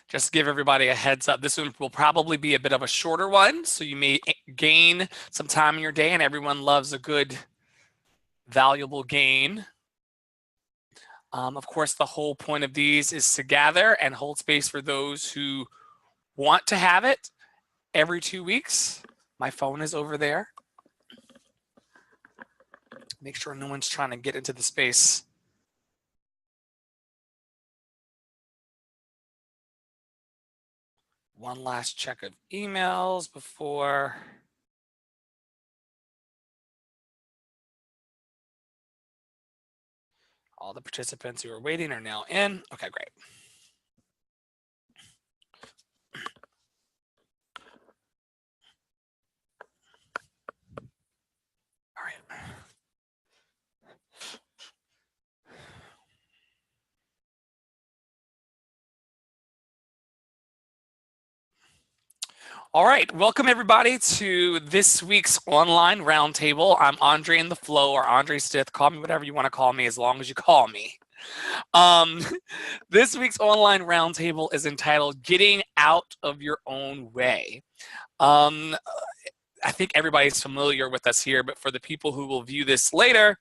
Just to give everybody a heads up, this one will probably be a bit of a shorter one, so you may gain some time in your day, and everyone loves a good, valuable gain. Of course, the whole point of these is to gather and hold space for those who want to have it every 2 weeks. My phone is over there. Make sure no one's trying to get into the space. One last check of emails before. All the participants who are waiting are now in. Okay, great. All right. All right, welcome everybody to this week's online roundtable. I'm Andre in the Flow, or Andre Stith. Call me whatever you want to call me, as long as you call me. This week's online roundtable is entitled "Getting Out of Your Own Way." I think everybody's familiar with us here, but for the people who will view this later,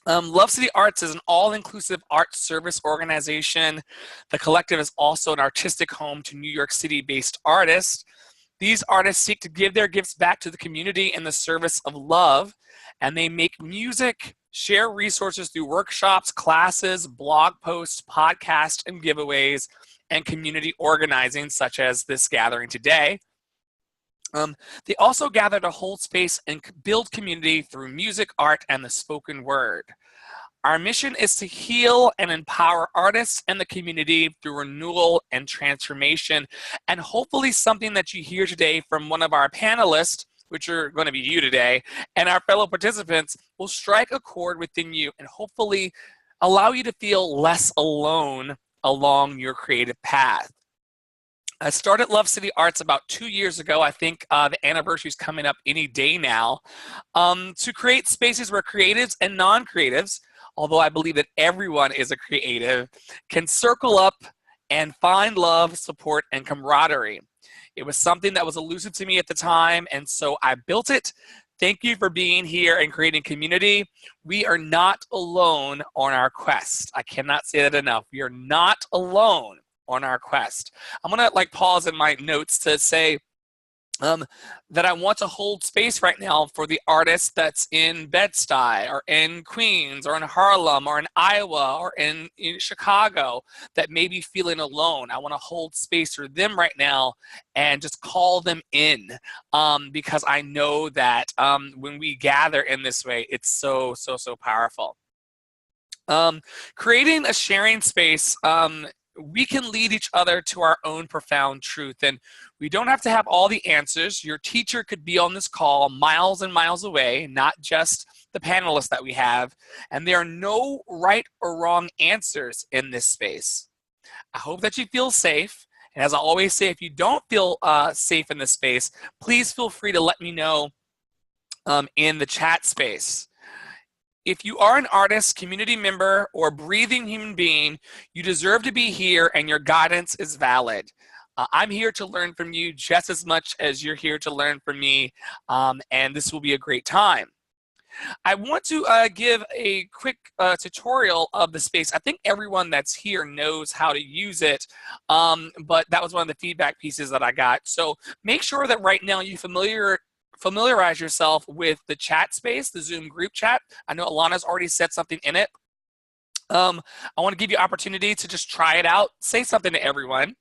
Love City Arts is an all-inclusive art service organization. The collective is also an artistic home to New York City-based artists. These artists seek to give their gifts back to the community in the service of love, and they make music, share resources through workshops, classes, blog posts, podcasts, and giveaways, and community organizing, such as this gathering today. They also gather to hold space and build community through music, art, and the spoken word. Our mission is to heal and empower artists and the community through renewal and transformation. And hopefully something that you hear today from one of our panelists, which are going to be you today, and our fellow participants will strike a chord within you and hopefully allow you to feel less alone along your creative path. I started Love City Arts about 2 years ago. I think the anniversary is coming up any day now, to create spaces where creatives and non-creatives, although I believe that everyone is a creative, can circle up and find love, support, and camaraderie. It was something that was elusive to me at the time, and so I built it. Thank you for being here and creating community. We are not alone on our quest. I cannot say that enough. We are not alone on our quest. I'm gonna pause in my notes to say that I want to hold space right now for the artist that's in Bed-Stuy or in Queens or in Harlem or in Iowa or in Chicago that may be feeling alone. I want to hold space for them right now and just call them in, because I know that when we gather in this way, it's so powerful. Creating a sharing space, we can lead each other to our own profound truth, and we don't have to have all the answers. Your teacher could be on this call miles and miles away, not just the panelists that we have, and there are no right or wrong answers in this space. I hope that you feel safe, and as I always say, if you don't feel safe in this space, please feel free to let me know in the chat space. If you are an artist, community member, or breathing human being, you deserve to be here and your guidance is valid. I'm here to learn from you just as much as you're here to learn from me, and this will be a great time. I want to give a quick tutorial of the space. I think everyone that's here knows how to use it, but that was one of the feedback pieces that I got. So make sure that right now you familiarize yourself with the chat space, the Zoom group chat. I know Alana's already said something in it. I want to give you opportunity to just try it out. Say something to everyone.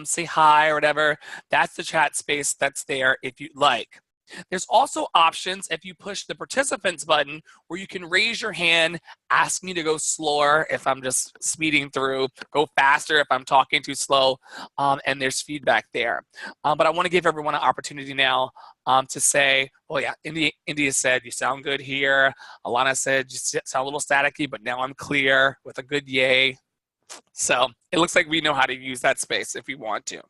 Say hi or whatever. That's the chat space that's there if you'd like. There's also options if you push the participants button where you can raise your hand, ask me to go slower if I'm just speeding through, go faster if I'm talking too slow, and there's feedback there. But I want to give everyone an opportunity now to say, oh yeah, India said, you sound good here. Alana said, you sound a little staticky, but now I'm clear with a good yay. So it looks like we know how to use that space if we want to.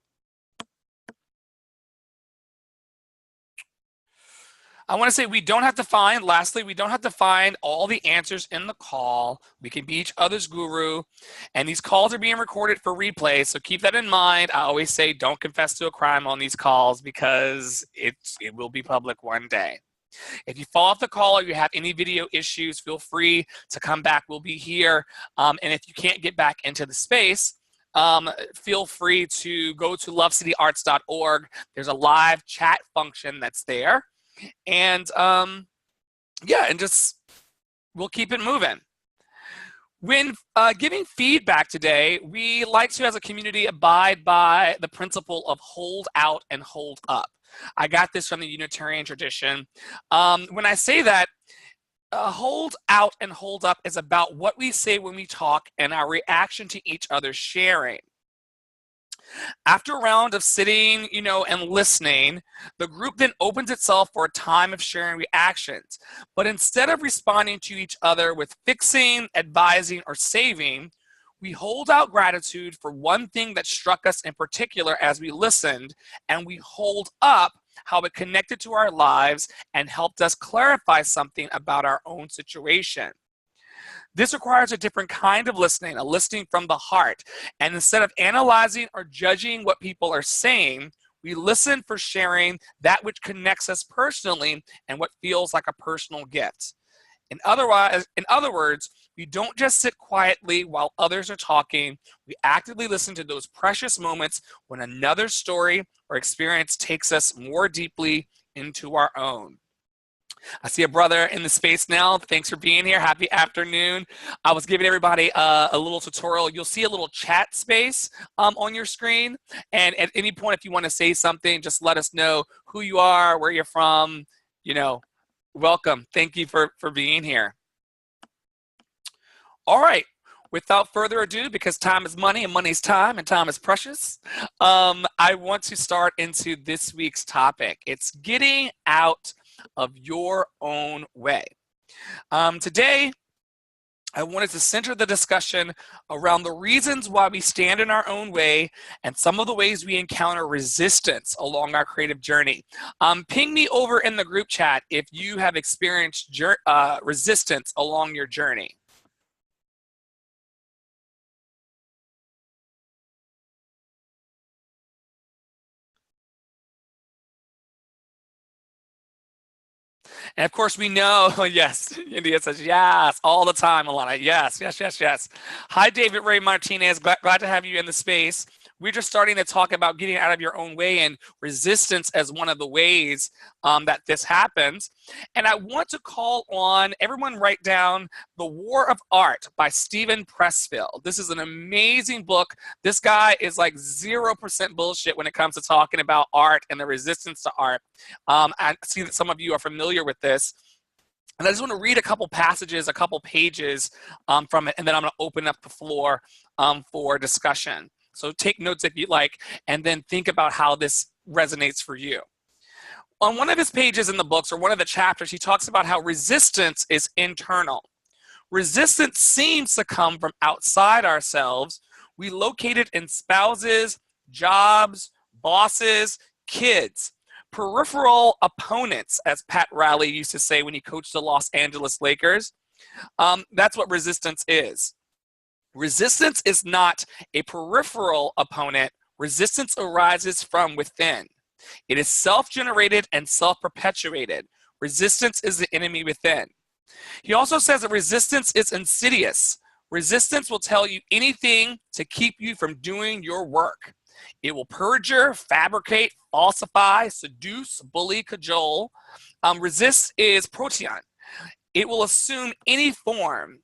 I want to say we don't have to find, lastly, we don't have to find all the answers in the call. We can be each other's guru. And these calls are being recorded for replay. So keep that in mind. I always say don't confess to a crime on these calls because it will be public one day. If you fall off the call or you have any video issues, feel free to come back. We'll be here. And if you can't get back into the space, feel free to go to lovecityarts.org. There's a live chat function that's there. And yeah, and just we'll keep it moving. When giving feedback today, we like to, as a community, abide by the principle of hold out and hold up. I got this from the Unitarian tradition. When I say that, hold out and hold up is about what we say when we talk and our reaction to each other sharing. After a round of sitting, and listening, the group then opens itself for a time of sharing reactions. But instead of responding to each other with fixing, advising, or saving, we hold out gratitude for one thing that struck us in particular as we listened, and we hold up how it connected to our lives and helped us clarify something about our own situation. This requires a different kind of listening, a listening from the heart. And instead of analyzing or judging what people are saying, we listen for sharing that which connects us personally and what feels like a personal gift. In other words, we don't just sit quietly while others are talking. We actively listen to those precious moments when another story or experience takes us more deeply into our own. I see a brother in the space now. Thanks for being here. Happy afternoon. I was giving everybody a little tutorial. You'll see a little chat space on your screen. And at any point, if you want to say something, just let us know who you are, where you're from. Welcome. Thank you for being here. All right. Without further ado, because time is money and money's time and time is precious, I want to start into this week's topic. It's getting out of your own way. Today, I wanted to center the discussion around the reasons why we stand in our own way and some of the ways we encounter resistance along our creative journey. Ping me over in the group chat if you have experienced resistance along your journey. And of course, we know, yes, India says yes, all the time, Alana. Yes, yes, yes, yes. Hi, David Ray Martinez. Glad to have you in the space. We're just starting to talk about getting out of your own way and resistance as one of the ways that this happens. And I want to call on everyone write down The War of Art by Steven Pressfield. This is an amazing book. This guy is like 0% bullshit when it comes to talking about art and the resistance to art. I see that some of you are familiar with this. And I just want to read a couple passages, a couple pages from it, and then I'm going to open up the floor for discussion. So take notes if you like, and then think about how this resonates for you. On one of his pages in the books, or one of the chapters, he talks about how resistance is internal. Resistance seems to come from outside ourselves. We locate it in spouses, jobs, bosses, kids. Peripheral opponents, as Pat Riley used to say when he coached the Los Angeles Lakers. That's what resistance is. Resistance is not a peripheral opponent. Resistance arises from within. It is self-generated and self-perpetuated. Resistance is the enemy within. He also says that resistance is insidious. Resistance will tell you anything to keep you from doing your work. It will perjure, fabricate, falsify, seduce, bully, cajole. Resist is protean. It will assume any form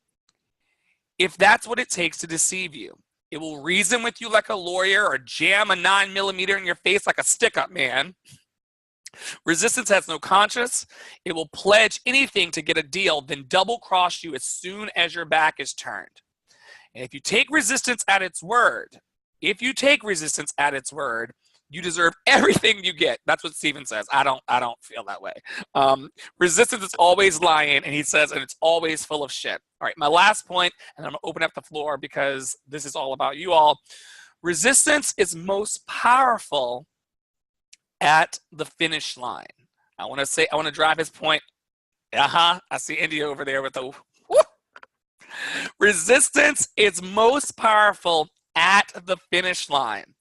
if that's what it takes to deceive you. It will reason with you like a lawyer or jam a 9mm in your face like a stick-up man. Resistance has no conscience. It will pledge anything to get a deal, then double-cross you as soon as your back is turned. And if you take resistance at its word, you deserve everything you get. That's what Steven says. I don't feel that way. Resistance is always lying, and he says, and it's always full of shit. All right, my last point, and I'm gonna open up the floor because this is all about you all. Resistance is most powerful at the finish line. I want to drive his point. I see India over there with the woo. Resistance is most powerful at the finish line.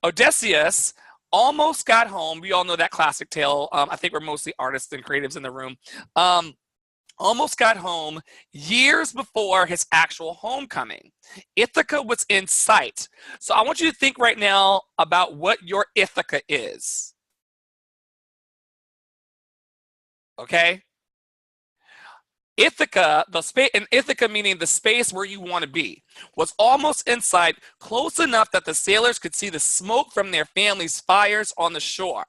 Odysseus almost got home. We all know that classic tale. I think we're mostly artists and creatives in the room. Almost got home years before his actual homecoming. Ithaca was in sight. So I want you to think right now about what your Ithaca is. Okay? Ithaca, and Ithaca meaning the space where you want to be, was almost in sight, close enough that the sailors could see the smoke from their family's fires on the shore.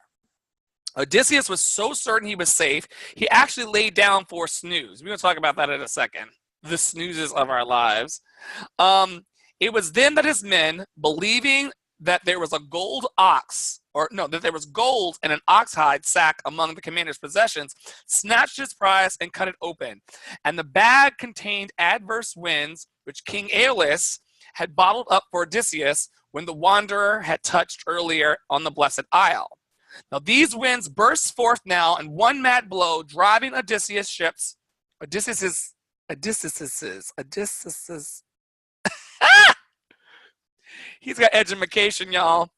Odysseus was so certain he was safe, he actually laid down for a snooze. We're going to talk about that in a second. The snoozes of our lives. It was then that his men, believing that there was a that there was gold in an oxhide sack among the commander's possessions, snatched his prize and cut it open. And the bag contained adverse winds, which King Aeolus had bottled up for Odysseus when the wanderer had touched earlier on the Blessed Isle. Now these winds burst forth now in one mad blow, driving Odysseus' ships. Odysseus's. He's got edumacation, y'all.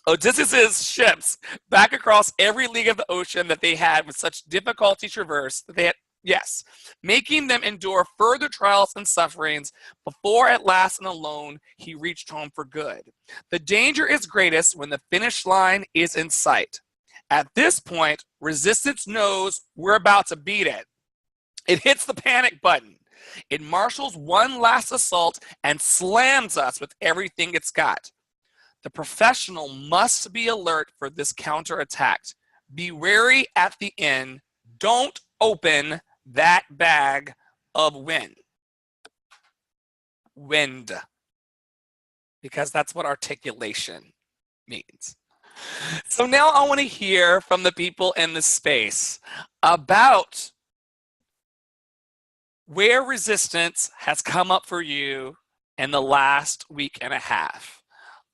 Odysseus' ships back across every league of the ocean that they had with such difficulty traversed that they had, making them endure further trials and sufferings before at last and alone he reached home for good. The danger is greatest when the finish line is in sight. At this point, resistance knows we're about to beat it. It hits the panic button. It marshals one last assault and slams us with everything it's got. The professional must be alert for this counterattack. Be wary at the end. Don't open that bag of wind. Wind. Because that's what articulation means. So now I want to hear from the people in the space about where resistance has come up for you in the last week and a half.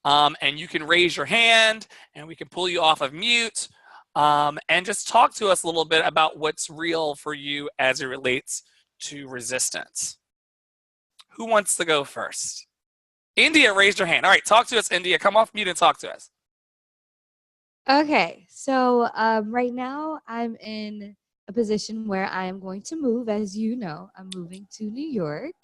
And you can raise your hand and we can pull you off of mute and just talk to us a little bit about what's real for you as it relates to resistance. Who wants to go first? India, raise your hand. All right, talk to us, India. Come off mute and talk to us. Okay, so right now I'm in a position where I am going to move. As you know, I'm moving to New York.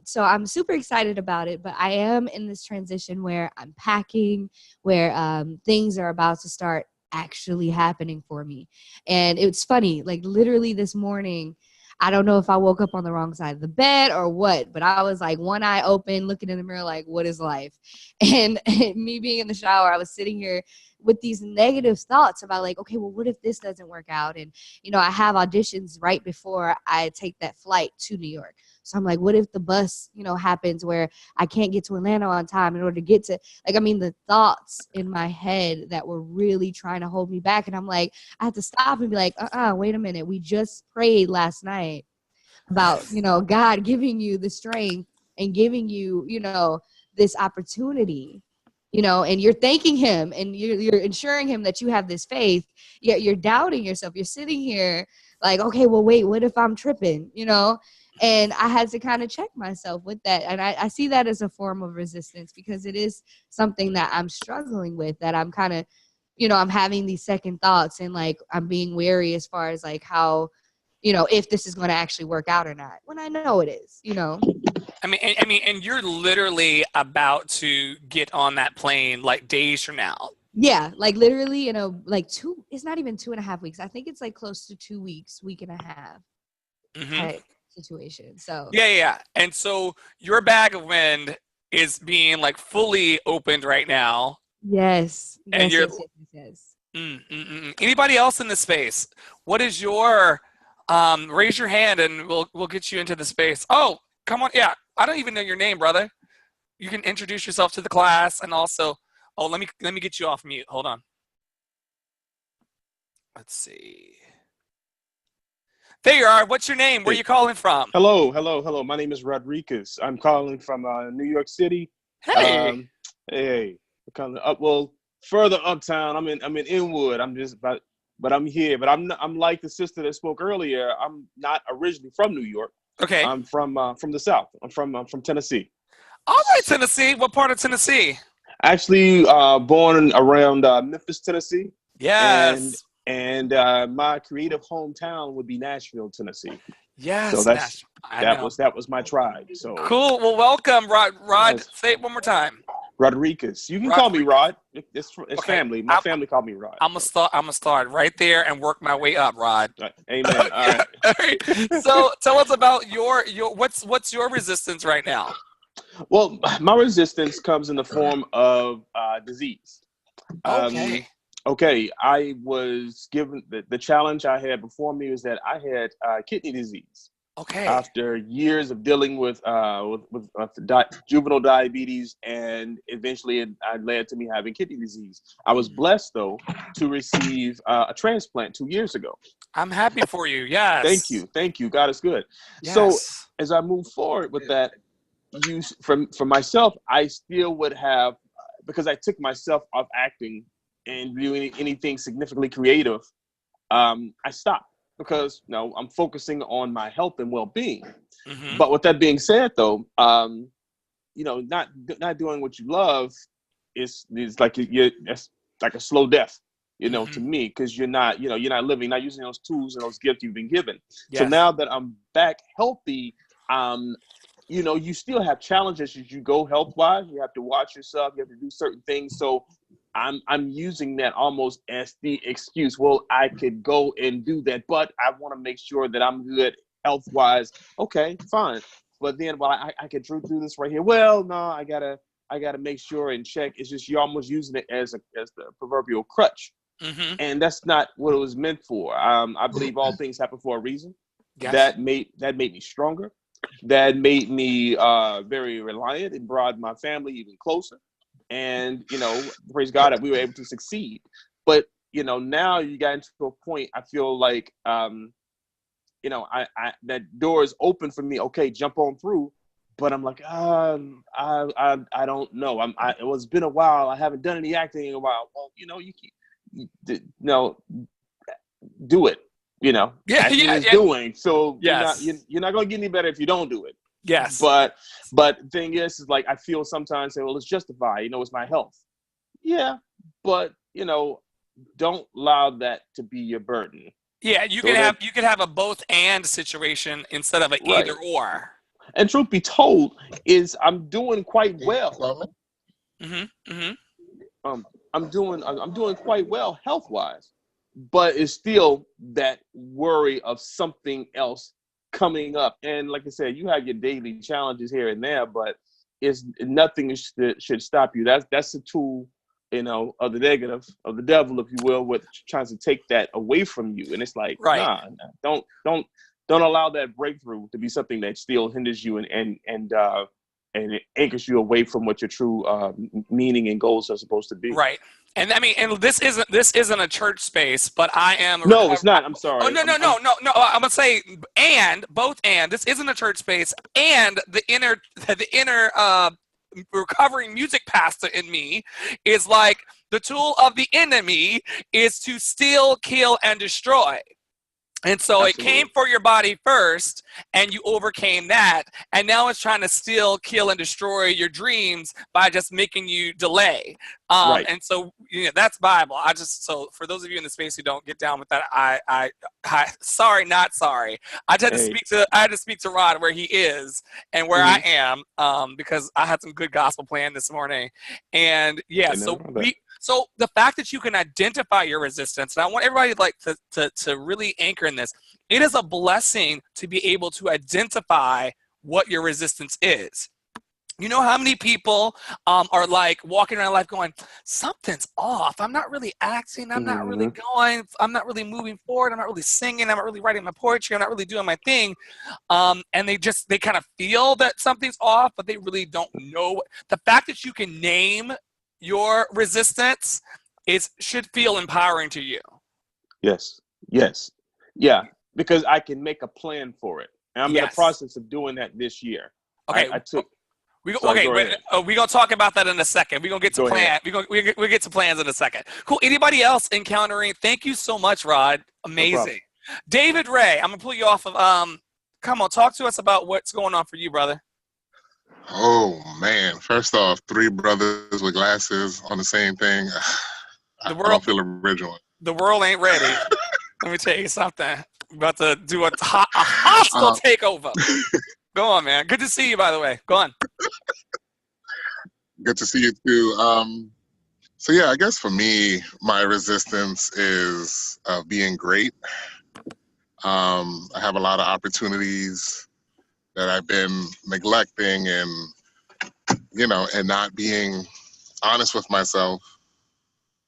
So I'm super excited about it, but I am in this transition where I'm packing, where things are about to start actually happening for me. And it's funny, like literally this morning, I don't know if I woke up on the wrong side of the bed or what, but I was like one eye open, looking in the mirror like, what is life? And me being in the shower, I was sitting here with these negative thoughts about like, okay, well, what if this doesn't work out? And, you know, I have auditions right before I take that flight to New York. So I'm like, what if the bus, you know, happens where I can't get to Atlanta on time in order to get to, like, I mean, the thoughts in my head that were really trying to hold me back. And I'm like, I had to stop and be like, wait a minute. We just prayed last night about, you know, God giving you the strength and giving you, you know, this opportunity, you know, and you're thanking him and you're ensuring him that you have this faith, yet you're doubting yourself. You're sitting here like, okay, well, wait, what if I'm tripping, you know? And I had to kind of check myself with that. And I see that as a form of resistance because it is something that I'm struggling with, that I'm kind of, you know, I'm having these second thoughts and like I'm being wary as far as like how, you know, if this is going to actually work out or not, when I know it is, you know. I mean, and you're literally about to get on that plane like days from now. Yeah, like literally, you know, like it's not even 2.5 weeks. I think it's like close to 2 weeks, week and a half type situation. So yeah. And so your bag of wind is being like fully opened right now. Yes. And Yes. Anybody else in the space? What is your raise your hand and we'll get you into the space. Oh, come on. Yeah. I don't even know your name, brother. You can introduce yourself to the class and also, let me get you off mute. Hold on. Let's see. There you are. What's your name? Where are you calling from? Hello. My name is Rodriguez. I'm calling from New York City. Hey. Hey. Kind of further uptown. I'm in Inwood. I'm just about but I'm here. But I'm like the sister that spoke earlier. I'm not originally from New York. Okay. I'm from the South. I'm from Tennessee. All right, Tennessee. What part of Tennessee? Actually, born around Memphis, Tennessee, and Yes. my creative hometown would be Nashville, Tennessee. So Yes, that's Nash. I know. that was my tribe. So Cool. Well, welcome, Rod. Rod, yes. say it one more time. Rodriguez. You can call me Rodriguez. Rod. It's Okay. family. My family called me Rod. I'm gonna start right there and work my way up, Rod. Amen. All right. All right. So tell us about your what's your resistance right now? Well, my resistance comes in the form of disease. Okay. Okay, I was given the challenge I had before me was that I had kidney disease. Okay. After years of dealing with juvenile diabetes, and eventually it led to me having kidney disease. I was blessed, though, to receive a transplant 2 years ago. I'm happy for you. Yes. Thank you. God is good. Yes. So as I move forward with that, for myself, I still would have, because I took myself off acting and doing anything significantly creative. I stopped because I'm focusing on my health and well-being. Mm-hmm. But with that being said, though, not doing what you love is like it's like a slow death, Mm-hmm. to me, because you're not living, not using those tools and those gifts you've been given. Yes. So now that I'm back healthy, you still have challenges as you go health-wise. You have to watch yourself. You have to do certain things. So I'm using that almost as the excuse. Well, I could go and do that, but I want to make sure that I'm good health-wise. Okay, fine. But then, well, I could do this right here. Well, no, I gotta make sure and check. It's just you're almost using it as the proverbial crutch, Mm-hmm. and that's not what it was meant for. I believe all things happen for a reason. Yes. That made me stronger. That made me very reliant and brought my family even closer. And, praise God that we were able to succeed. But, now you got into a point, I feel like, that door is open for me. Okay, jump on through. But I'm like, I don't know. It's been a while. I haven't done any acting in a while. Well, do it. Acting is doing. So yes. you're not going to get any better if you don't do it. Yes. But the thing is like, I feel sometimes say, well, it's justified. It's my health. Yeah, but don't allow that to be your burden. Yeah, you can have a both and situation instead of an either or. And truth be told, is I'm doing quite well. Mm-hmm. Mm-hmm. I'm doing quite well health-wise, but it's still that worry of something else coming up. And like I said, you have your daily challenges here and there, but it's nothing should stop you. That's a tool, of the negative, of the devil, if you will, with trying to take that away from you. And it's like, nah, don't allow that breakthrough to be something that still hinders you and it anchors you away from what your true meaning and goals are supposed to be. Right. And I mean, and this isn't a church space, but I am. No, it's not. I'm sorry. Oh, no. I'm gonna say this isn't a church space, and the inner recovering music pastor in me is like, the tool of the enemy is to steal, kill, and destroy. And so It came for your body first, and you overcame that. And now it's trying to steal, kill, and destroy your dreams by just making you delay. And so, that's Bible. So for those of you in the space who don't get down with that, I sorry, not sorry. I had to speak to Rod where he is and where I am, because I had some good gospel playing this morning. And so the fact that you can identify your resistance, and I want everybody to really anchor in this, it is a blessing to be able to identify what your resistance is. You know how many people are like walking around life going, something's off. I'm not really acting. I'm not really going. I'm not really moving forward. I'm not really singing. I'm not really writing my poetry. I'm not really doing my thing. And they kind of feel that something's off, but they really don't know. The fact that you can name your resistance should feel empowering to you. Yes. Yeah, because I can make a plan for it. And I'm in the process of doing that this year. Okay. So Okay, go wait, ahead. we gonna talk about that in a second. We gonna get to Go plan. ahead. We get to plans in a second. Cool. Anybody else encountering? Thank you so much, Rod. No problem. Amazing. David Ray, I'm gonna pull you off of. Come on, talk to us about what's going on for you, brother. Oh man! First off, three brothers with glasses on the same thing. The I world, don't feel original. the world ain't ready. Let me tell you something. We're about to do a hostile Uh, takeover. Go on, man. Good to see you, by the way. Go on. Good to see you too. So yeah, I guess for me, my resistance is being great. I have a lot of opportunities that I've been neglecting, and and not being honest with myself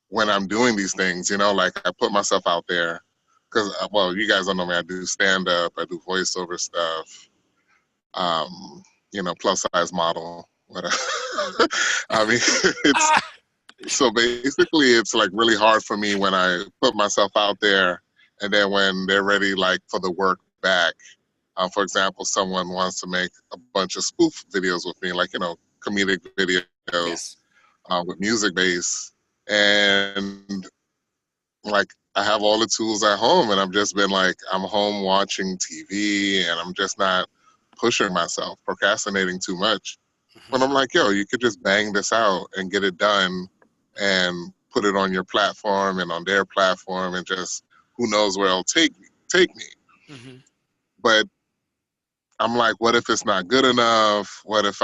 when I'm doing these things. Like I put myself out there because, well, you guys don't know me. I do stand up, I do voiceover stuff. Plus size model. Whatever. I mean, it's Ah, so basically it's like really hard for me when I put myself out there, and then when they're ready, like for the work back. For example, someone wants to make a bunch of spoof videos with me, like comedic videos yes. with music base, and like I have all the tools at home, and I've just been like I'm home watching TV, and I'm just not pushing myself, procrastinating too much. When I'm like, yo, you could just bang this out and get it done and put it on your platform and on their platform, and just who knows where it'll take me. Mm-hmm. But I'm like, what if it's not good enough? What if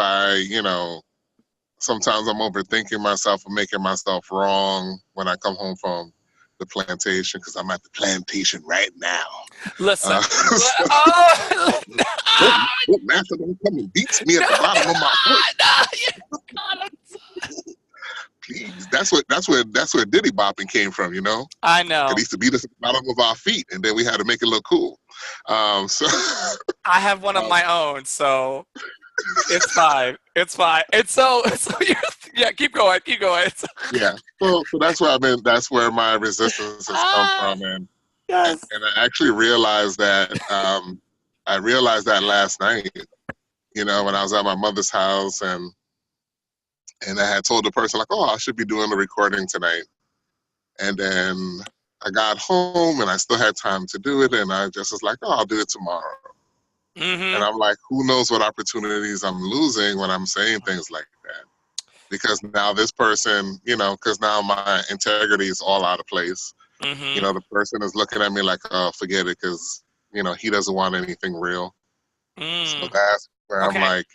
sometimes I'm overthinking myself and making myself wrong when I come home from the plantation, because I'm at the plantation right now. Listen. So, Oh, look, master don't come and beats me at the bottom of my foot. Please, that's where Diddy bopping came from, I It know. used to beat us at the bottom of our feet, and then we had to make it look cool. So I have one of my own, so it's fine. It's fine. It's so you're, yeah. Keep going. Keep going. yeah, so that's where that's where my resistance has come from, and Yes. I actually realized that last night, when I was at my mother's house, and I had told the person like, oh, I should be doing the recording tonight, and then I got home and I still had time to do it, and I just was like, oh, I'll do it tomorrow. And Mm-hmm. I'm like, who knows what opportunities I'm losing when I'm saying things like that? Because now this person, because now my integrity is all out of place. Mm-hmm. The person is looking at me like, oh, forget it, because, he doesn't want anything real. So Mm. that's where I'm Okay. like,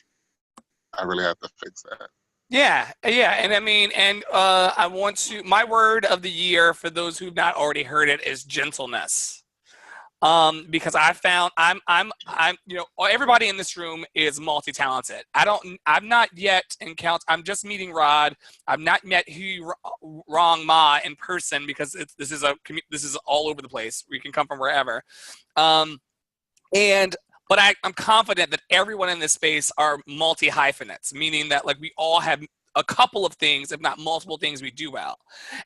I really have to fix that. Yeah, yeah, and I mean, and I want to. My word of the year for those who've not already heard it is gentleness. Because I found I'm everybody in this room is multi-talented. I've not yet encountered. I'm just meeting Rod. I've not met Wrong Ma in person, because this is all over the place. We can come from wherever. But I'm confident that everyone in this space are multi-hyphenates, meaning that like we all have a couple of things, if not multiple things, we do well.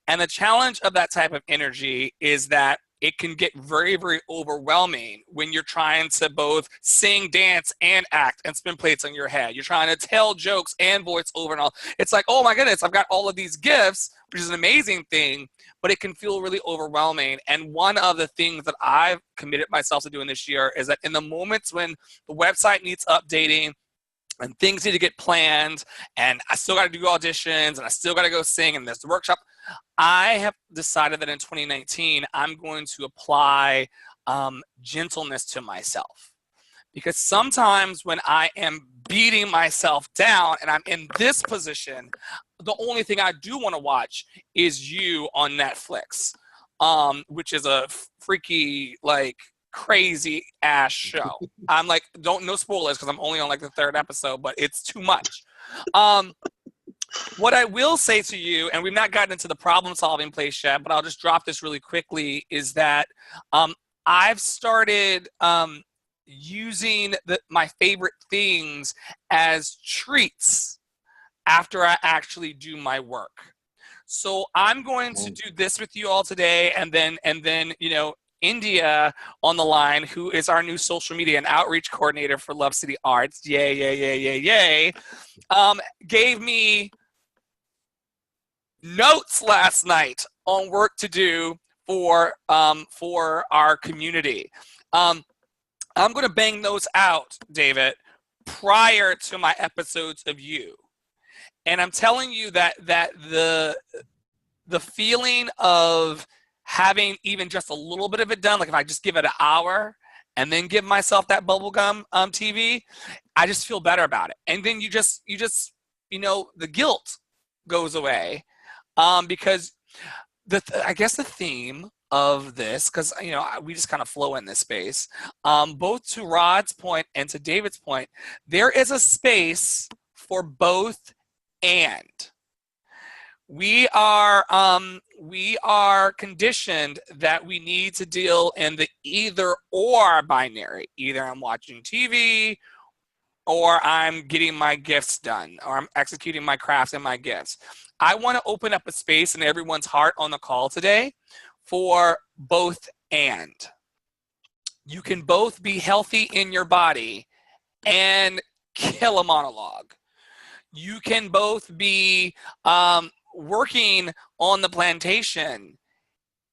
And the challenge of that type of energy is that it can get very, very overwhelming when you're trying to both sing, dance, and act and spin plates on your head. You're trying to tell jokes and voice over and all. It's like, oh my goodness, I've got all of these gifts, which is an amazing thing, but it can feel really overwhelming. And one of the things that I've committed myself to doing this year is that in the moments when the website needs updating and things need to get planned, and I still got to do auditions, and I still got to go sing, and there's the workshop, I have decided that in 2019, I'm going to apply gentleness to myself. Because sometimes when I am beating myself down and I'm in this position, the only thing I do want to watch is You on Netflix, which is a freaky, like, crazy ass show. I'm like, no spoilers, because I'm only on like the third episode, but it's too much. What I will say to you, and we've not gotten into the problem solving place yet, but I'll just drop this really quickly, is that I've started using my favorite things as treats after I actually do my work. So I'm going to do this with you all today, and then India on the line, who is our new social media and outreach coordinator for Love City Arts. Yay, yay, yay, yay, yay. Gave me notes last night on work to do for our community. I'm going to bang those out, David, prior to my episodes of you. And I'm telling you that the feeling of having even just a little bit of it done, like if I just give it an hour and then give myself that bubblegum TV, I just feel better about it. And then you just the guilt goes away, because I guess the theme of this, because we just kind of flow in this space, both to Rod's point and to David's point, there is a space for both. And we are conditioned that we need to deal in the either or binary. Either I'm watching TV, or I'm getting my gifts done, or I'm executing my crafts and my gifts. I want to open up a space in everyone's heart on the call today for both and. You can both be healthy in your body and kill a monologue. You can both be working on the plantation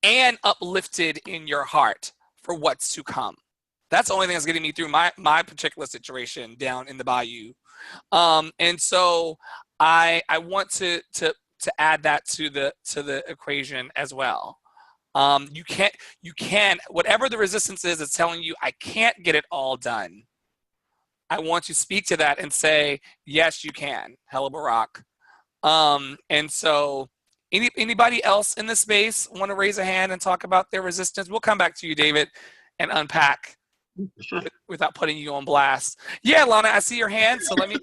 and uplifted in your heart for what's to come. That's the only thing that's getting me through my particular situation down in the bayou. And so I want to add that to the equation as well. You can, whatever the resistance is that's telling you I can't get it all done, I want to speak to that and say, yes, you can. Hella Barack. And so anybody else in this space want to raise a hand and talk about their resistance? We'll come back to you, David, and unpack without putting you on blast. Yeah, Lana, I see your hand. So let me,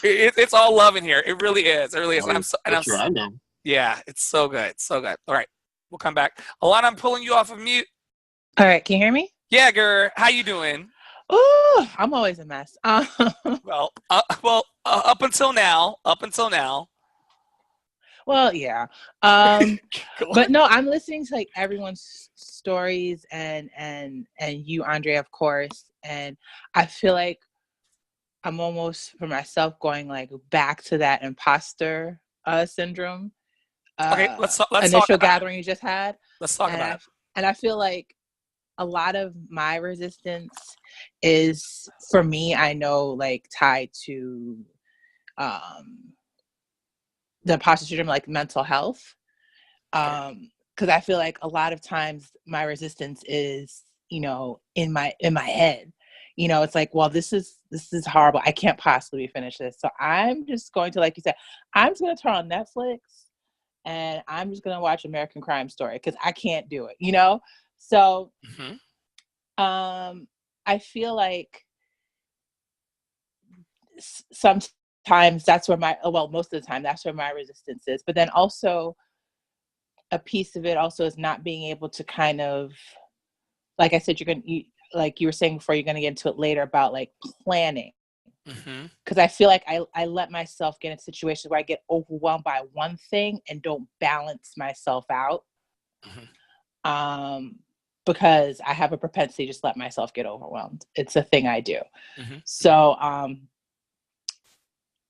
it's all love in here. It really is. It really is. I know. Yeah, it's so good. So good. All right. We'll come back. Alana, I'm pulling you off of mute. All right. Can you hear me? Yeah, girl. How you doing? Oh, I'm always a mess. Well, up until now. Well, yeah. But no, I'm listening to like everyone's stories and you, Andrea, of course. And I feel like I'm almost for myself going like back to that imposter syndrome. Okay, let's initial talk about gathering you just had. Let's talk about it. And I feel like a lot of my resistance is, for me, I know, like tied to the imposter syndrome, like mental health. Because I feel like a lot of times my resistance is, in my head. It's like, well, this is horrible. I can't possibly finish this. So I'm just going to, like you said, I'm just going to turn on Netflix and I'm just going to watch American Crime Story because I can't do it, So I feel like sometimes that's where most of the time that's where my resistance is. But then also a piece of it also is not being able to kind of, like I said, like you were saying before, you're going to get into it later about like planning. Because I feel like I let myself get in situations where I get overwhelmed by one thing and don't balance myself out. Because I have a propensity to just let myself get overwhelmed. It's a thing I do. So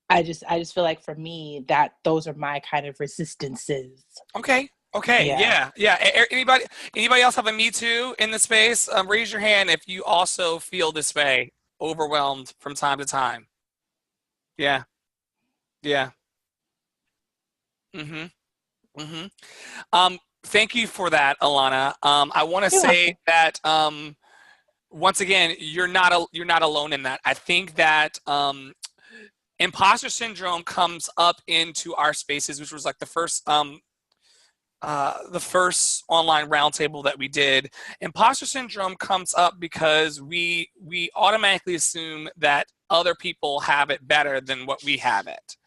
I just feel like for me that those are my kind of resistances. Okay. Yeah. Anybody else have a Me Too in the space? Raise your hand if you also feel this way, overwhelmed from time to time. Yeah. Thank you for that, Alana. I want to say that once again, you're not alone in that. I think that imposter syndrome comes up into our spaces, which was like the first online roundtable that we did. Imposter syndrome comes up because we automatically assume that other people have it better than what we have it,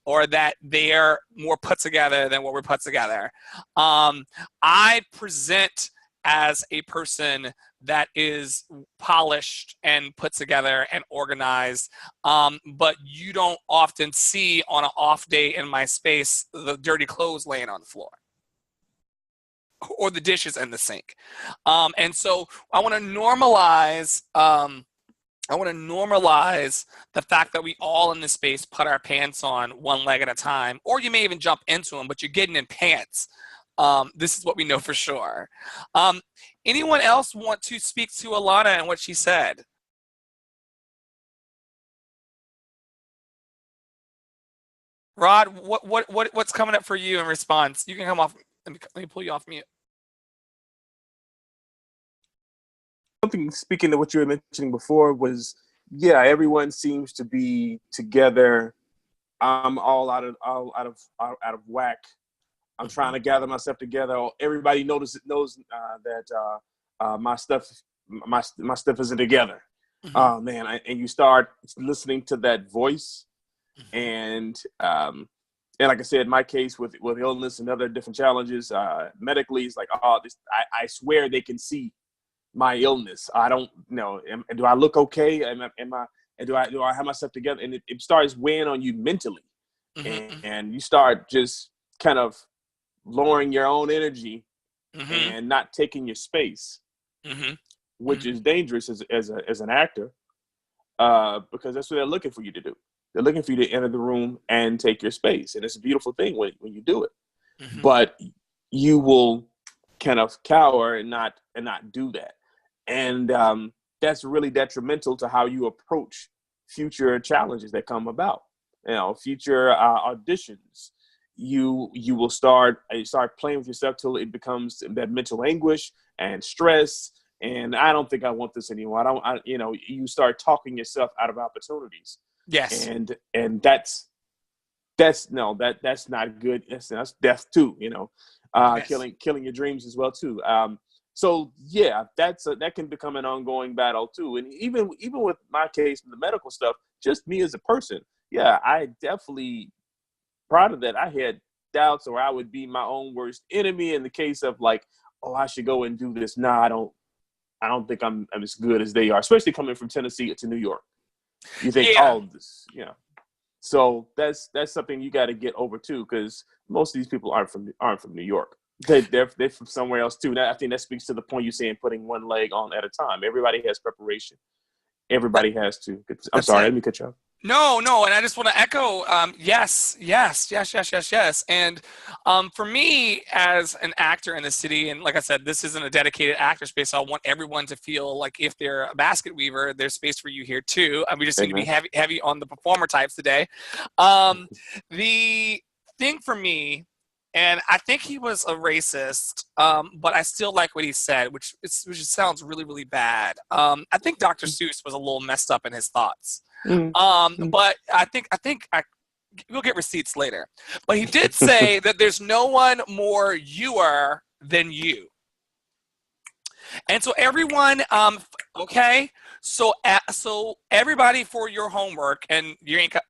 or that they're more put together than what we're put together. I present as a person that is polished and put together and organized, but you don't often see on an off day in my space the dirty clothes laying on the floor. or the dishes in the sink. And so I want to normalize. I want to normalize the fact that we all in this space put our pants on one leg at a time, or you may even jump into them, but you're getting in pants. This is what we know for sure. Anyone else want to speak to Alana and what she said? Rod, what's coming up for you in response? You can come off. Let me pull you off mute. Something, speaking to what you were mentioning before, was, yeah, everyone seems to be together. I'm all out of whack. I'm trying to gather myself together. Everybody knows that my stuff isn't together. Oh man, and you start listening to that voice, and like I said, in my case with illness and other different challenges, medically, it's like, oh, I swear they can see my illness. I don't know. Do I look okay? Do I have myself together? And it starts weighing on you mentally, and you start just kind of lowering your own energy and not taking your space, which is dangerous as an actor, because that's what they're looking for you to do. They're looking for you to enter the room and take your space, and it's a beautiful thing when you do it. But you will kind of cower and not do that, and that's really detrimental to how you approach future challenges that come about. Future auditions. You will start playing with yourself till it becomes that mental anguish and stress. And I don't think I want this anymore. You start talking yourself out of opportunities. Yes. And that's not good. That's death too. Yes. Killing your dreams as well too. So yeah, that can become an ongoing battle too. And even with my case and the medical stuff, just me as a person, yeah, I definitely, prior to that, I had doubts, or I would be my own worst enemy in the case of like, oh, I should go and do this. Nah, I don't think I'm as good as they are, especially coming from Tennessee to New York. You think, this, So that's something you got to get over too, because most of these people aren't from New York. They're from somewhere else too. Now, I think that speaks to the point you're saying, putting one leg on at a time. Everybody has preparation. Everybody has to. I'm sorry, let me cut you off. No, and I just want to echo, yes. And for me as an actor in the city, and like I said, this isn't a dedicated actor space, so I want everyone to feel like if they're a basket weaver, there's space for you here too. We just need to be heavy on the performer types today. The thing for me, and I think he was a racist, but I still like what he said, which sounds really, really bad. I think Dr. Seuss was a little messed up in his thoughts. But I think we'll get receipts later. But he did say that there's no one more youer than you. And so everyone, okay. So everybody, for your homework, and you can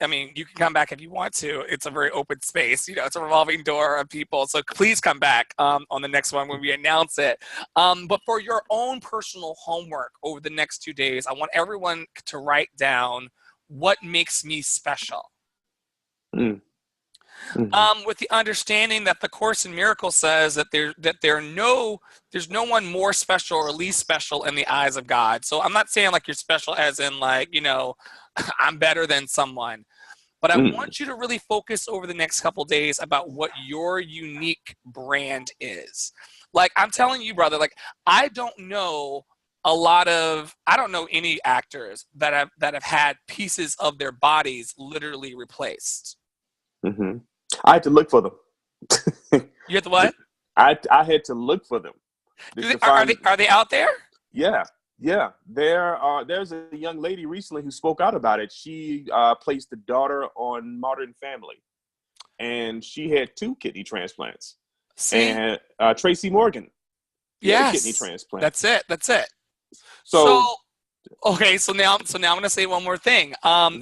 come back if you want to. It's a very open space. It's a revolving door of people. So please come back on the next one when we announce it. But for your own personal homework over the next 2 days, I want everyone to write down what makes me special. With the understanding that the Course in Miracles says that there's no one more special or least special in the eyes of God. So I'm not saying like you're special as in like, I'm better than someone, but I want you to really focus over the next couple days about what your unique brand is. Like I'm telling you, brother, like I don't know any actors that have had pieces of their bodies literally replaced. I had to look for them. You had to what? I had to look for them. Are they out there? Yeah. There's a young lady recently who spoke out about it. She plays the daughter on Modern Family, and she had 2 kidney transplants. See? And Tracy Morgan, yes, kidney transplant. That's it. So okay, so now I'm gonna say one more thing.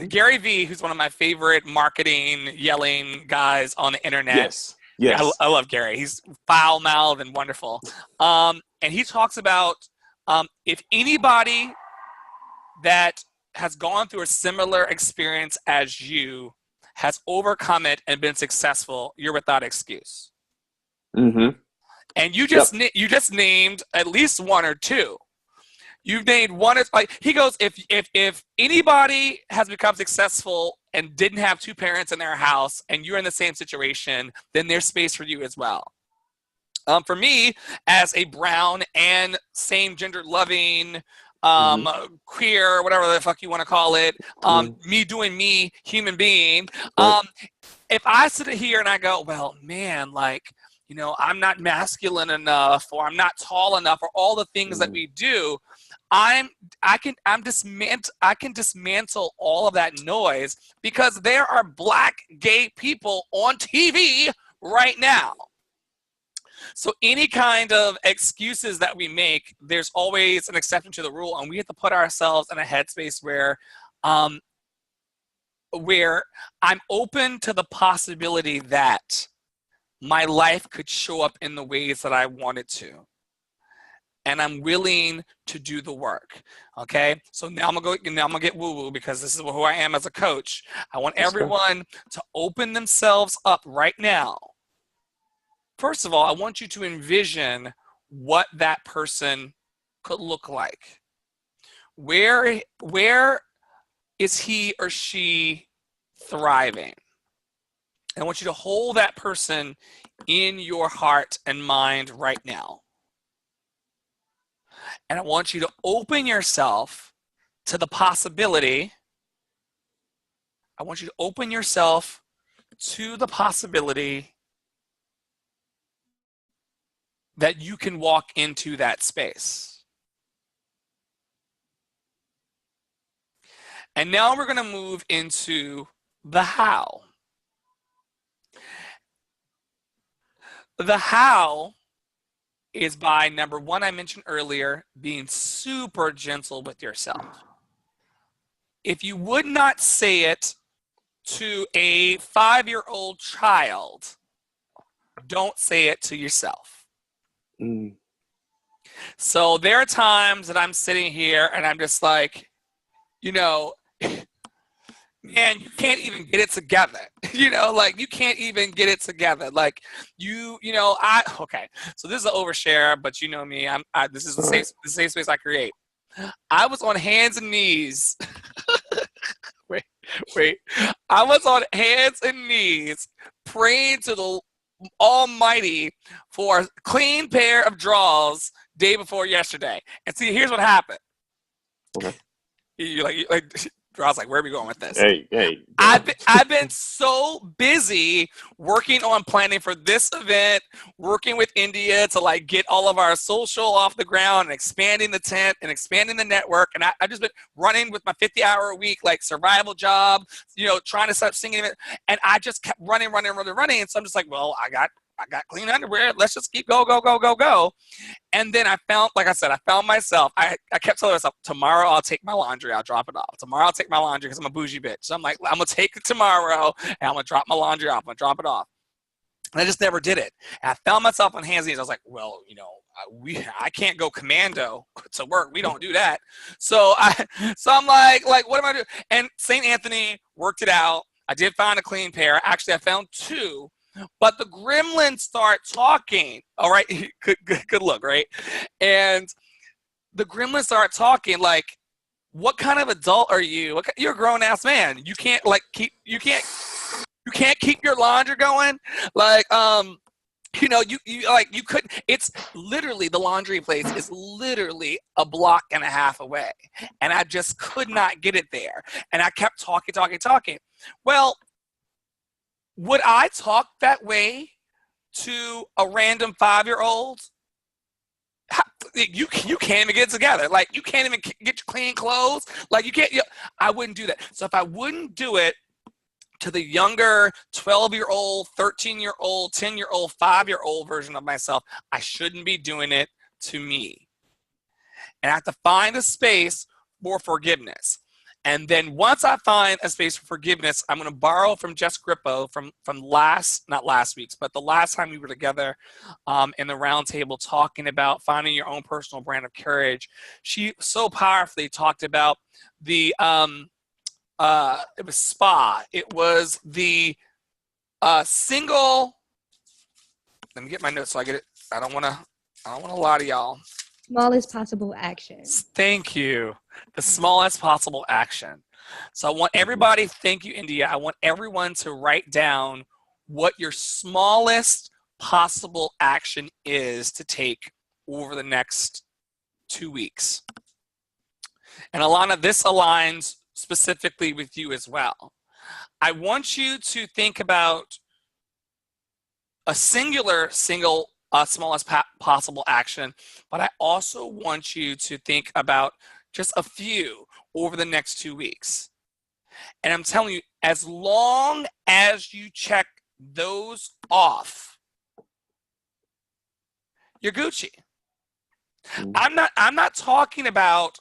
Gary Vee, who's one of my favorite marketing yelling guys on the internet. Yes. I love Gary. He's foul-mouthed and wonderful. And he talks about if anybody that has gone through a similar experience as you has overcome it and been successful, you're without excuse. And you just named at least one or two. You've named one. Like he goes, if anybody has become successful and didn't have two parents in their house, and you're in the same situation, then there's space for you as well. For me, as a brown and same gender loving, queer, whatever the fuck you want to call it, me doing me, human being. If I sit here and I go, well, man, like, you know, I'm not masculine enough, or I'm not tall enough, or all the things that we do, I can dismantle all of that noise, because there are Black gay people on TV right now. So any kind of excuses that we make, there's always an exception to the rule, and we have to put ourselves in a headspace where I'm open to the possibility that my life could show up in the ways that I want it to. And I'm willing to do the work. Okay. So now I'm gonna get woo-woo, because this is who I am as a coach. I want everyone to open themselves up right now. First of all, I want you to envision what that person could look like. Where is he or she thriving? And I want you to hold that person in your heart and mind right now. And I want you to open yourself to the possibility. I want you to open yourself to the possibility that you can walk into that space. And now we're going to move into the how. The how is by, number one, I mentioned earlier, being super gentle with yourself. If you would not say it to a 5-year-old child, don't say it to yourself. So there are times that I'm sitting here and I'm just like, you know, man, you can't even get it together. You know, like you can't even get it together. Like okay. So this is an overshare, but you know me. This is the safe space I create. I was on hands and knees. wait. I was on hands and knees praying to the Almighty for a clean pair of drawers day before yesterday. And see, here's what happened. Okay. You like I was like, where are we going with this? Hey. I've been so busy working on planning for this event, working with India to like get all of our social off the ground and expanding the tent and expanding the network. And I've just been running with my 50-hour a week, like survival job, you know, trying to start singing. And I just kept running. And so I'm just like, well, I got clean underwear. Let's just keep go. And then I found myself, I kept telling myself, tomorrow I'll take my laundry, I'll drop it off. Tomorrow I'll take my laundry because I'm a bougie bitch. So I'm like, I'm going to take it tomorrow and I'm going to drop my laundry off. I'm going to drop it off. And I just never did it. And I found myself on hands and knees. I was like, well, you know, I can't go commando to work. We don't do that. So I'm like, what am I doing? And St. Anthony worked it out. I did find a clean pair. Actually, I found two. But the gremlins start talking. All right, good look, right? And the gremlins start talking like, "What kind of adult are you? You're a grown ass man. You can't keep your laundry going. Like, you know, you couldn't. It's literally, the laundry place is literally a block and a half away, and I just could not get it there. And I kept talking. Well, would I talk that way to a random 5-year-old? You can't even get it together. Like, you can't even get your clean clothes. Like, you can't. I wouldn't do that. So if I wouldn't do it to the younger 12-year-old, 13-year-old, 10-year-old, 5-year-old version of myself, I shouldn't be doing it to me. And I have to find a space for forgiveness. And then once I find a space for forgiveness, I'm going to borrow from Jess Grippo from not last week's, but the last time we were together in the Roundtable talking about finding your own personal brand of courage. She so powerfully talked about it was SPA. It was the single, let me get my notes so I get it I don't want to lie to y'all. Smallest possible action. Thank you. The smallest possible action. So I want everybody, thank you, India. I want everyone to write down what your smallest possible action is to take over the next 2 weeks. And Alana, this aligns specifically with you as well. I want you to think about a single smallest possible action, but I also want you to think about just a few over the next 2 weeks. And I'm telling you, as long as you check those off, you're Gucci. I'm not talking about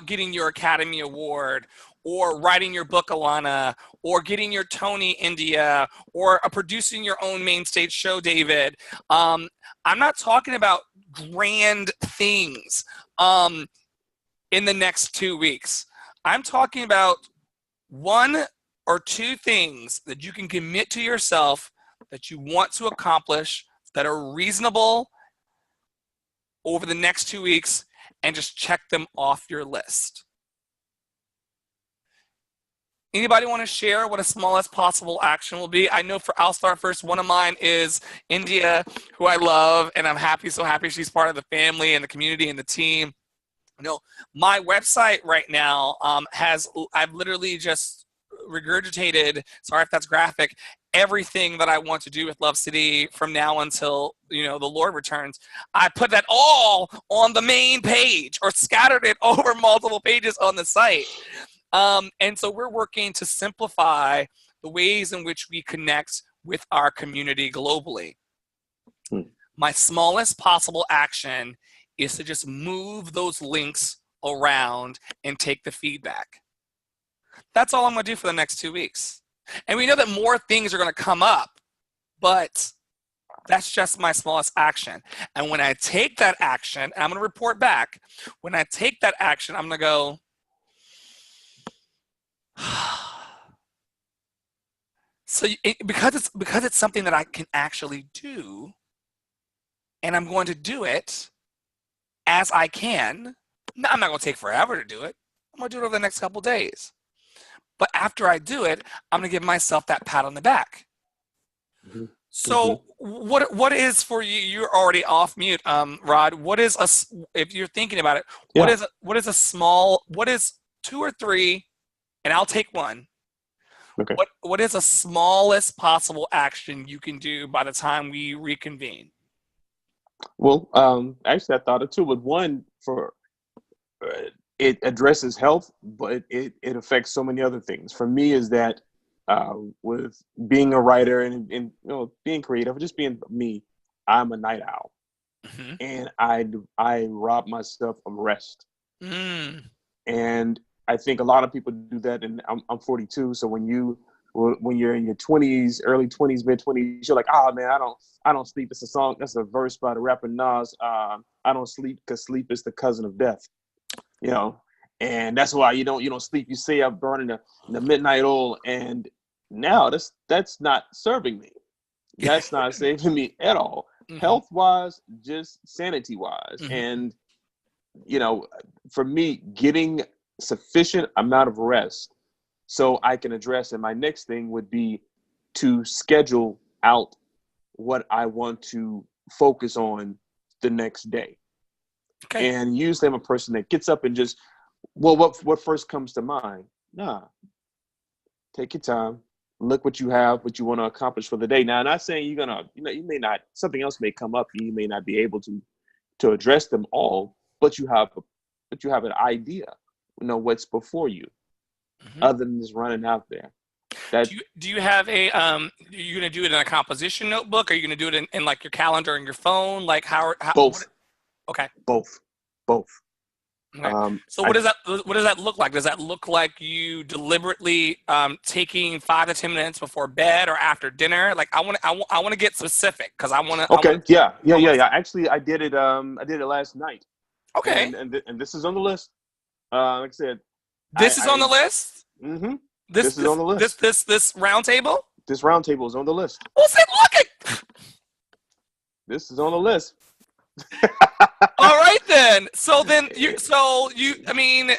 getting your Academy Award or writing your book, Alana, or getting your Tony, India, or producing your own main stage show, David. I'm not talking about grand things in the next 2 weeks. I'm talking about 1 or 2 things that you can commit to yourself that you want to accomplish that are reasonable over the next 2 weeks, and just check them off your list. Anybody want to share what a smallest possible action will be? I know I'll start first. One of mine is India, who I love, and I'm so happy she's part of the family and the community and the team. You know, my website right now I've literally just regurgitated, sorry if that's graphic, everything that I want to do with Love City from now until, the Lord returns. I put that all on the main page or scattered it over multiple pages on the site. And so we're working to simplify the ways in which we connect with our community globally. My smallest possible action is to just move those links around and take the feedback. That's all I'm going to do for the next 2 weeks. And we know that more things are going to come up, but that's just my smallest action. And when I take that action, I'm going to report back. When I take that action, I'm going to go, so because it's something that I can actually do, and I'm going to do it as I can. I'm not going to take forever to do it. I'm going to do it over the next couple days. But after I do it, I'm going to give myself that pat on the back. Mm-hmm. So what is for you? You're already off mute, Rod. What is if you're thinking about it? Yeah. What is 2 or 3? And I'll take 1. Okay. What is the smallest possible action you can do by the time we reconvene? Well, actually, I thought of 2. But 1 for it addresses health, but it affects so many other things. For me, is that with being a writer and being creative, just being me, I'm a night owl, and I rob myself of rest. And I think a lot of people do that, and I'm 42. So when you're in your 20s, early 20s, mid 20s, you're like, oh man, I don't sleep. It's a song. That's a verse by the rapper Nas. I don't sleep because sleep is the cousin of death. And that's why you don't sleep. You stay up burning the midnight oil, and now that's not serving me. That's not saving me at all. Health wise, just sanity wise, and for me, getting sufficient amount of rest so I can address. And my next thing would be to schedule out what I want to focus on the next day. Okay. And usually I'm a person that gets up and just, what first comes to mind? Nah, take your time, look what you have, what you want to accomplish for the day. Now, I'm not saying you're gonna, you may not, something else may come up, you may not be able to address them all, but you have an idea. What's before you, other than just running out there. Do you have a are you gonna do it in a composition notebook? Are you gonna do it in like your calendar and your phone? Like how both? Okay. Both. Okay. So what does that look like? Does that look like you deliberately taking 5 to 10 minutes before bed or after dinner? Like I want to get specific because I want to. Okay. Yeah. Actually, I did it last night. Okay. And this is on the list. Like I said, this is on the list. Mm-hmm. This is on the list. This roundtable. This roundtable is on the list. Well, say, look at. This is on the list. All right then. I mean,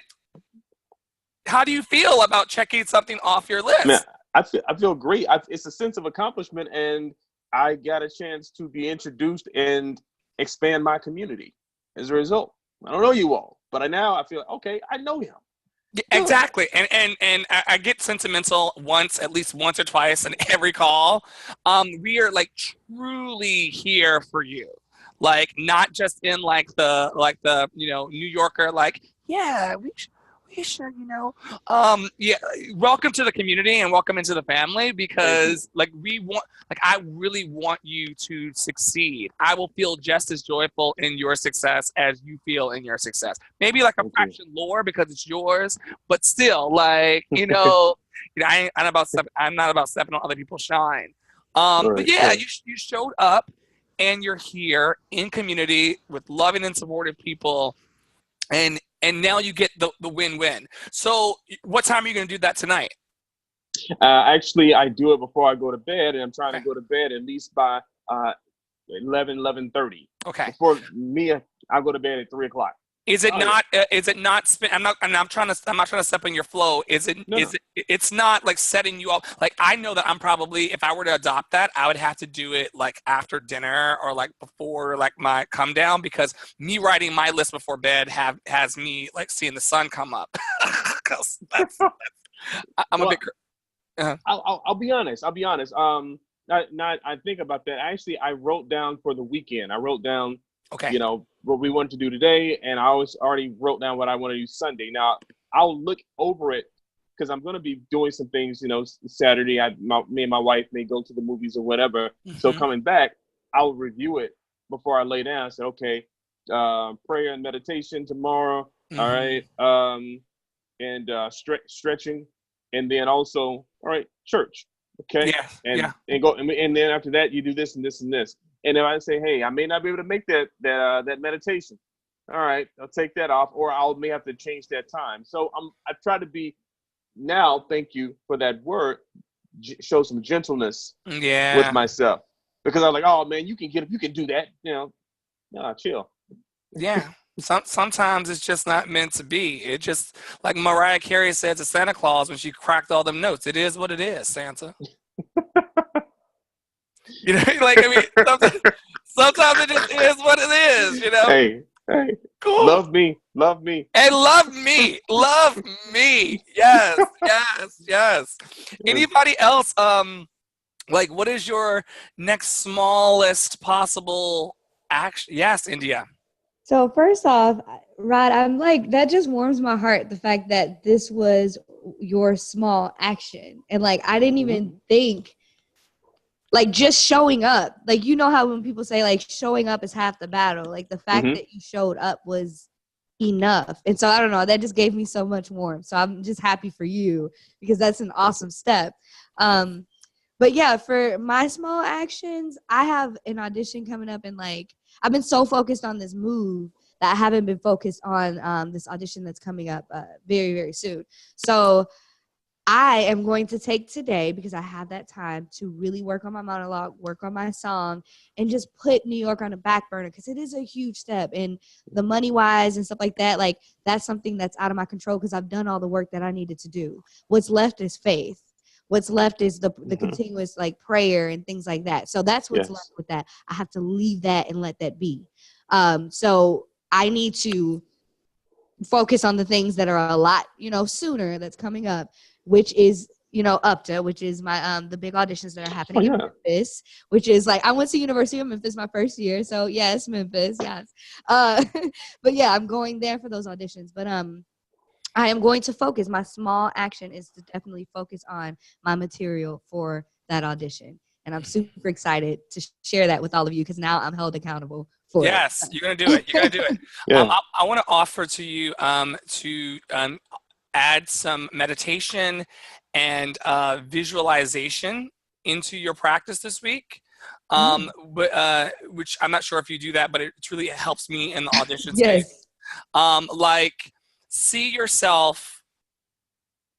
how do you feel about checking something off your list? Man, I feel great. It's a sense of accomplishment, and I got a chance to be introduced and expand my community as a result. I don't know you all, but I feel okay. I know him. Yeah, exactly, and I get sentimental at least once or twice in every call. We are like truly here for you, like not just in like the New Yorker, like yeah we should yeah, welcome to the community and welcome into the family, because like I really want you to succeed. I will feel just as joyful in your success as you feel in your success. Maybe like a fraction lower because it's yours, but still, like I'm not about stepping on other people's shine. But yeah, you showed up and you're here in community with loving and supportive people, and now you get the win-win. So what time are you going to do that tonight? Actually, I do it before I go to bed, and I'm trying to go to bed at least by 11:30. Okay. Before me, I go to bed at 3 o'clock. Is it not? Is it not? I'm not trying to step on your flow. Is it? No. It's not like setting you up. Like I know that I'm probably, if I were to adopt that, I would have to do it like after dinner or like before like my come down, because me writing my list before bed has me like seeing the sun come up. Because I'm a bit. I'll be honest. I think about that. Actually, I wrote down for the weekend. I wrote down. Okay. What we want to do today, and I already wrote down what I want to do Sunday. Now I'll look over it because I'm going to be doing some things. Saturday, me and my wife may go to the movies or whatever. Mm-hmm. So coming back, I'll review it before I lay down. I said, okay, prayer and meditation tomorrow. Mm-hmm. All right, and stretching, and then also all right, church. Okay. Yeah. And go, and then after that, you do this and this and this. And if I say, hey, I may not be able to make that meditation, all right, I'll take that off, or may have to change that time. So I try to be now. Thank you for that word. Show some gentleness with myself, because I'm like, oh man, you can do that. Chill. Yeah. Sometimes it's just not meant to be. It just, like Mariah Carey said to Santa Claus when she cracked all them notes, it is what it is, Santa. Like, I mean, sometimes it just is what it is, Hey, cool. Love me. And love me. Yes. Anybody else, like, what is your next smallest possible action? Yes, India. So first off, Rod, I'm like, that just warms my heart, the fact that this was your small action. And like, I didn't even think, like, just showing up, like, how when people say like showing up is half the battle, like the fact that you showed up was enough. And so I don't know, that just gave me so much warmth. So I'm just happy for you, because that's an awesome step. But yeah, for my small actions, I have an audition coming up, and like, I've been so focused on this move that I haven't been focused on this audition that's coming up very, very soon. So I am going to take today, because I have that time, to really work on my monologue, work on my song, and just put New York on the back burner, because it is a huge step. And the money-wise and stuff like that, like, that's something that's out of my control, because I've done all the work that I needed to do. What's left is faith. What's left is the continuous, like, prayer and things like that. So that's what's left with that. I have to leave that and let that be. So I need to focus on the things that are a lot, sooner, that's coming up, which is, UPTA, which is my the big auditions that are happening in Memphis, which is like, I went to University of Memphis my first year, so yes, Memphis, yes. But yeah, I'm going there for those auditions. But I am going to focus. My small action is to definitely focus on my material for that audition, and I'm super excited to share that with all of you, because now I'm held accountable for it. Yes, you're gonna do it. Yeah. I want to offer to you to add some meditation and visualization into your practice this week. Which I'm not sure if you do that, but it really helps me in the audition space. Like, see yourself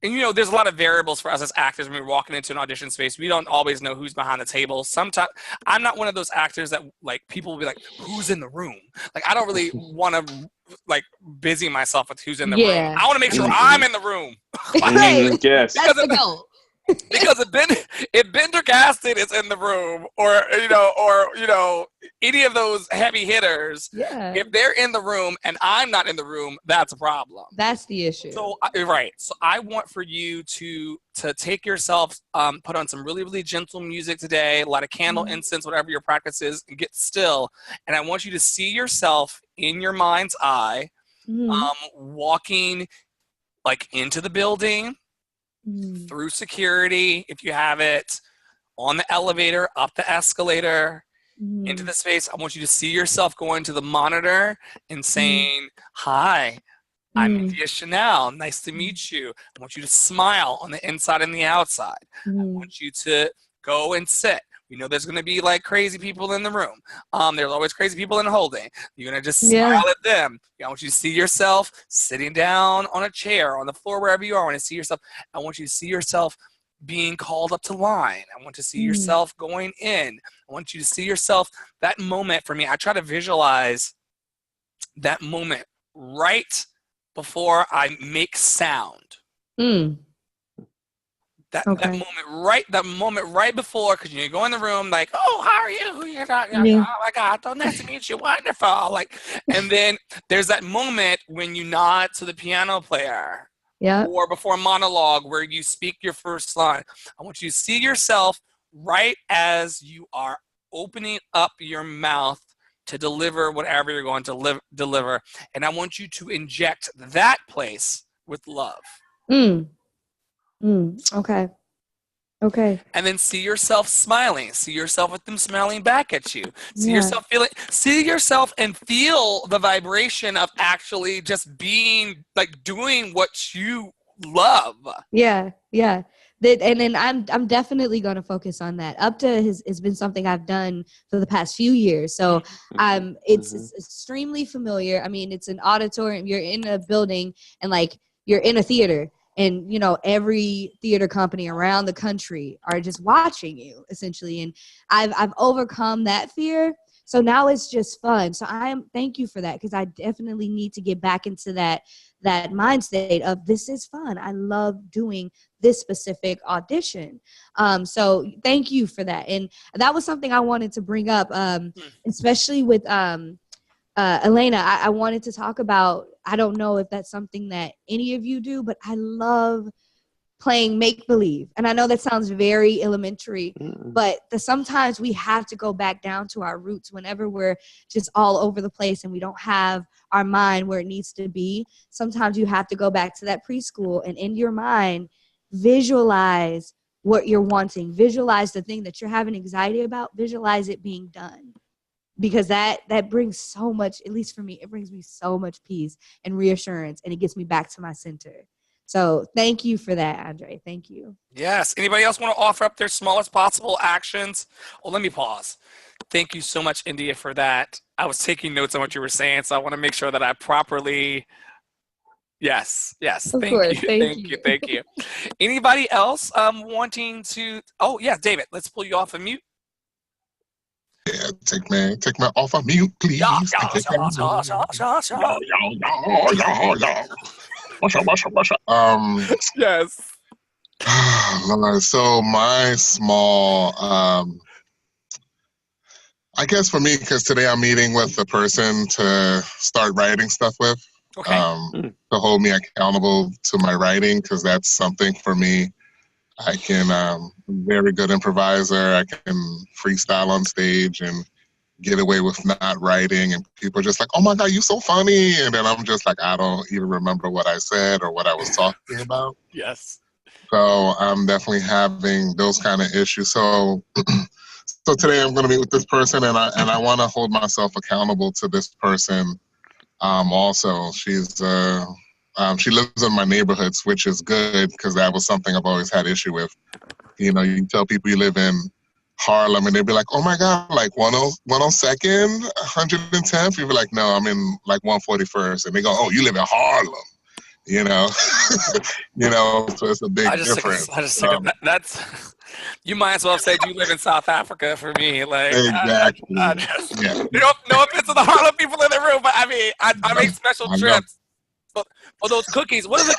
And you know, there's a lot of variables for us as actors when we're walking into an audition space. We don't always know who's behind the table. Sometimes I'm not one of those actors that like people will be like, "Who's in the room?" Like I don't really want to like busy myself with who's in the room. Yeah. I want to make sure I'm in the room. Right. Yes. That's the goal. Because if Bender Gaston is in the room, or any of those heavy hitters, Yeah. if they're in the room and I'm not in the room, that's a problem. That's the issue. So right. So I want for you to take yourself, put on some really, really gentle music today, light a candle, incense, whatever your practice is, and get still. And I want you to see yourself in your mind's eye, walking like into the building, through security, if you have it, on the elevator, up the escalator, into the space. I want you to see yourself going to the monitor and saying, "Hi, I'm India Chanel. Nice to meet you." I want you to smile on the inside and the outside. I want you to go and sit. We know there's going to be like crazy people in the room. There's always crazy people in holding. You're going to just smile at them. I want you to see yourself sitting down on a chair, on the floor, wherever you are. I want to see yourself. I want you to see yourself being called up to line. I want to see yourself going in. I want you to see yourself, that moment for me. I try to visualize that moment right before I make sound. That moment right before, because you go in the room like, "Oh, how are you? You're not, oh my God, so nice to meet you, wonderful." Like, and then there's that moment when you nod to the piano player, or before a monologue where you speak your first line. I want you to see yourself right as you are opening up your mouth to deliver whatever you're going to deliver, and I want you to inject that place with love. Okay. And then see yourself smiling. See yourself with them smiling back at you. See yourself and feel the vibration of actually just being like doing what you love. Yeah. And then I'm definitely going to focus on that. UPTA has been something I've done for the past few years. So it's extremely familiar. I mean, it's an auditorium. You're in a building and like you're in a theater. And, you know, every theater company around the country are just watching you, essentially. And I've overcome that fear. So now it's just fun. So thank you for that, because I definitely need to get back into that mind state of this is fun. I love doing this specific audition. So thank you for that. And that was something I wanted to bring up, especially with Elena. I wanted to talk about, I don't know if that's something that any of you do, but I love playing make-believe. And I know that sounds very elementary, but sometimes we have to go back down to our roots whenever we're just all over the place and we don't have our mind where it needs to be. Sometimes you have to go back to that preschool and in your mind, visualize what you're wanting. Visualize the thing that you're having anxiety about. Visualize it being done. Because that brings so much, at least for me, it brings me so much peace and reassurance, and it gets me back to my center. So thank you for that, Andre. Thank you. Yes. Anybody else want to offer up their smallest possible actions? Well, let me pause. Thank you so much, India, for that. I was taking notes on what you were saying, so I want to make sure that I properly. Yes. Of course. Thank you. Anybody else wanting to? Oh, yeah, David. Let's pull you off of mute. Yeah, take me off of mute, please. Yes. Lord, so my small, I guess for me, because today I'm meeting with the person to start writing stuff with, to hold me accountable to my writing, because that's something for me. I can, I'm a very good improviser. I can freestyle on stage and get away with not writing, and people are just like, "Oh my God, you're so funny," and then I'm just like, I don't even remember what I said or what I was talking about. Yes. So I'm definitely having those kind of issues. So, so today I'm going to meet with this person, and I want to hold myself accountable to this person. Also, she's she lives in my neighborhoods, which is good because that was something I've always had issue with. You know, you tell people you live in Harlem, and they'd be like, "Oh my God, like 102nd, 110th." You'd be like, "No, I'm in like 141st," and they go, "Oh, you live in Harlem." you know. You know, so it's a big difference. I just think of that. That's you might as well have said you live in South Africa for me. Like Exactly. I just, Yeah. no offense to the Harlem people in the room, but I mean I make special I know. trips for those cookies. What is it?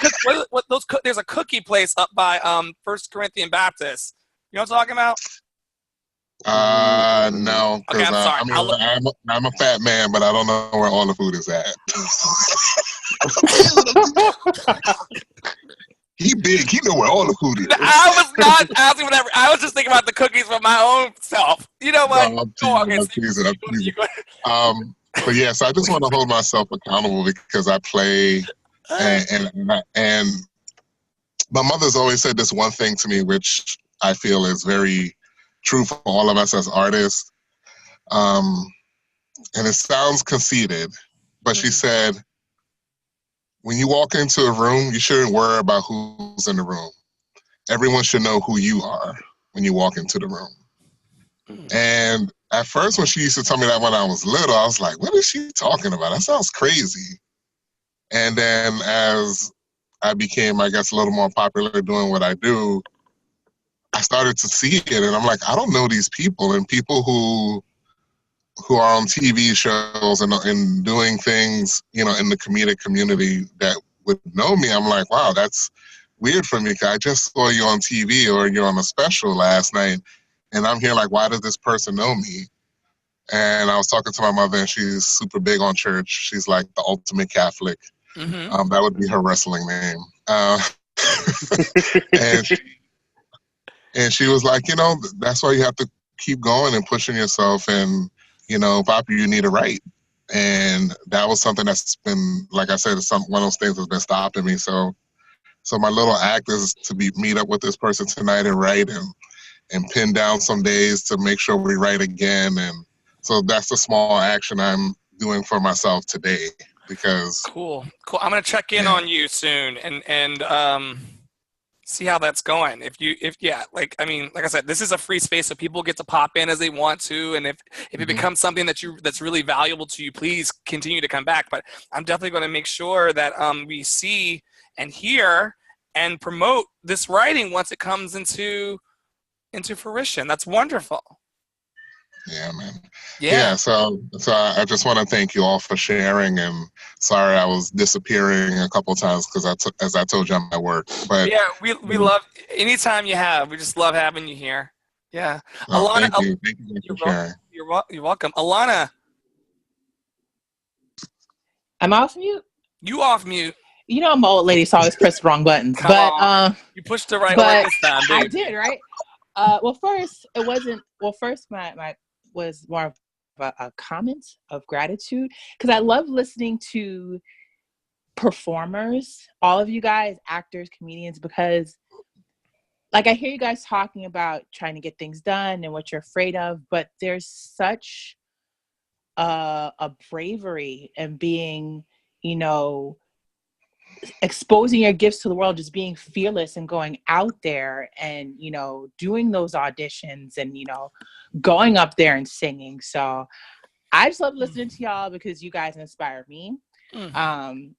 What those? There's a cookie place up by First Corinthian Baptist. You know what I'm talking about? No, Okay, because I'm sorry. I mean, I'm a fat man, but I don't know where all the food is at. He big. He know where all the food is. I was not asking for that. I was just thinking about the cookies for my own self. You know what? No, I'm teasing. But yeah, so I just want to hold myself accountable because I play, and my mother's always said this one thing to me, which I feel is very true for all of us as artists. And it sounds conceited, but she said, when you walk into a room, you shouldn't worry about who's in the room. Everyone should know who you are when you walk into the room. And at first, when she used to tell me that when I was little, I was like, what is she talking about? That sounds crazy. And then as I became, I guess, a little more popular doing what I do, I started to see it. And I'm like, I don't know these people. And people who are on TV shows and doing things, you know, in the comedic community that would know me, I'm like, wow, that's weird for me. 'Cause I just saw you on TV or you're on a special last night. And I'm here like, why does this person know me? And I was talking to my mother, and she's super big on church. She's like the ultimate Catholic. That would be her wrestling name. And she was like, you know, that's why you have to keep going and pushing yourself. And, you know, Poppy, you need to write. And that was something that's been, like I said, it's one of those things that's been stopping me. So my little act is to meet up with this person tonight and write and pin down some days to make sure we write again. And so that's the small action I'm doing for myself today. Because cool. I'm gonna check in on you soon and see how that's going. Like I said, this is a free space, so people get to pop in as they want to, and if it becomes something that's really valuable to you, please continue to come back. But I'm definitely going to make sure that we see and hear and promote this writing once it comes into fruition. That's wonderful. Yeah, man. Yeah. So I just want to thank you all for sharing. And sorry I was disappearing a couple of times because as I told you, I'm at work. But yeah, we love anytime you have. We just love having you here. Yeah, Alana. Thank you for sharing. You're welcome, Alana. I'm off mute. You off mute. You know I'm an old lady, so I always press the wrong buttons. Come on. You pushed the right one this time, baby. I did, right? First it wasn't. Well, first my was more of a comment of gratitude because I love listening to performers, all of you guys, actors, comedians, because like I hear you guys talking about trying to get things done and what you're afraid of, but there's such a bravery and being, you know, exposing your gifts to the world, just being fearless and going out there and, you know, doing those auditions and, you know, going up there and singing. So I just love listening to y'all because you guys inspire me. Also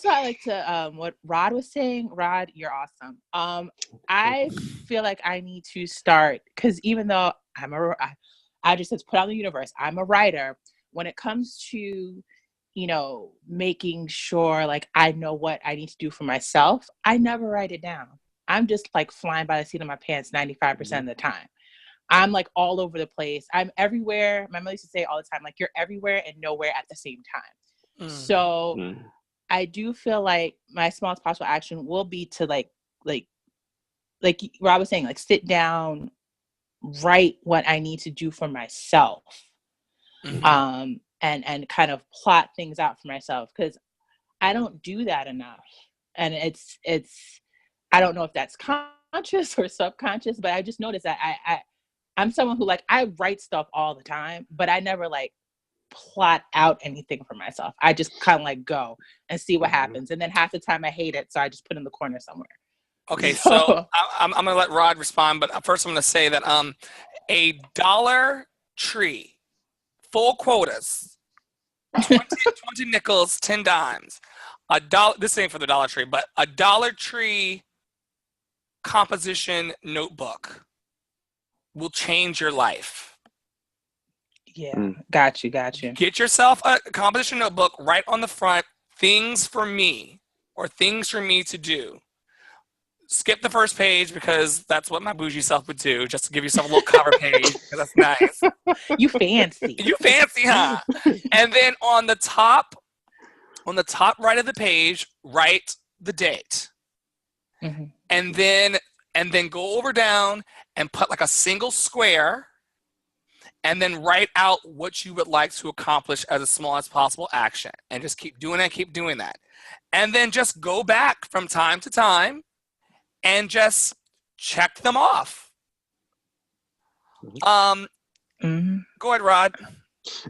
I like to what Rod was saying. Rod, you're awesome. I feel like I need to start, because even though I just said put out in the universe, I'm a writer. When it comes to, you know, making sure like I know what I need to do for myself, I never write it down. I'm just like flying by the seat of my pants 95% of the time. I'm like all over the place. I'm everywhere. My mother used to say all the time, like, you're everywhere and nowhere at the same time. So I do feel like my smallest possible action will be to like Rob was saying, like sit down, write what I need to do for myself. And kind of plot things out for myself, because I don't do that enough. And it's I don't know if that's conscious or subconscious, but I just noticed that I'm someone who like I write stuff all the time, but I never like plot out anything for myself. I just kind of like go and see what happens, and then half the time I hate it, so I just put it in the corner somewhere. Okay, so I'm gonna let Rod respond, but first I'm gonna say that a Dollar Tree, full quotas, 20 nickels, 10 dimes. $1. This ain't for the Dollar Tree, but a Dollar Tree composition notebook will change your life. Yeah, got you. Get yourself a composition notebook, right on the front, things for me or things for me to do. Skip the first page because that's what my bougie self would do, just to give yourself a little cover page because that's nice. You fancy. You fancy, huh? And then on the top right of the page, write the date. Mm-hmm. And then go over down and put like a single square and then write out what you would like to accomplish as a small as possible action. And just keep doing that. And then just go back from time to time and just check them off. Go ahead, Rod.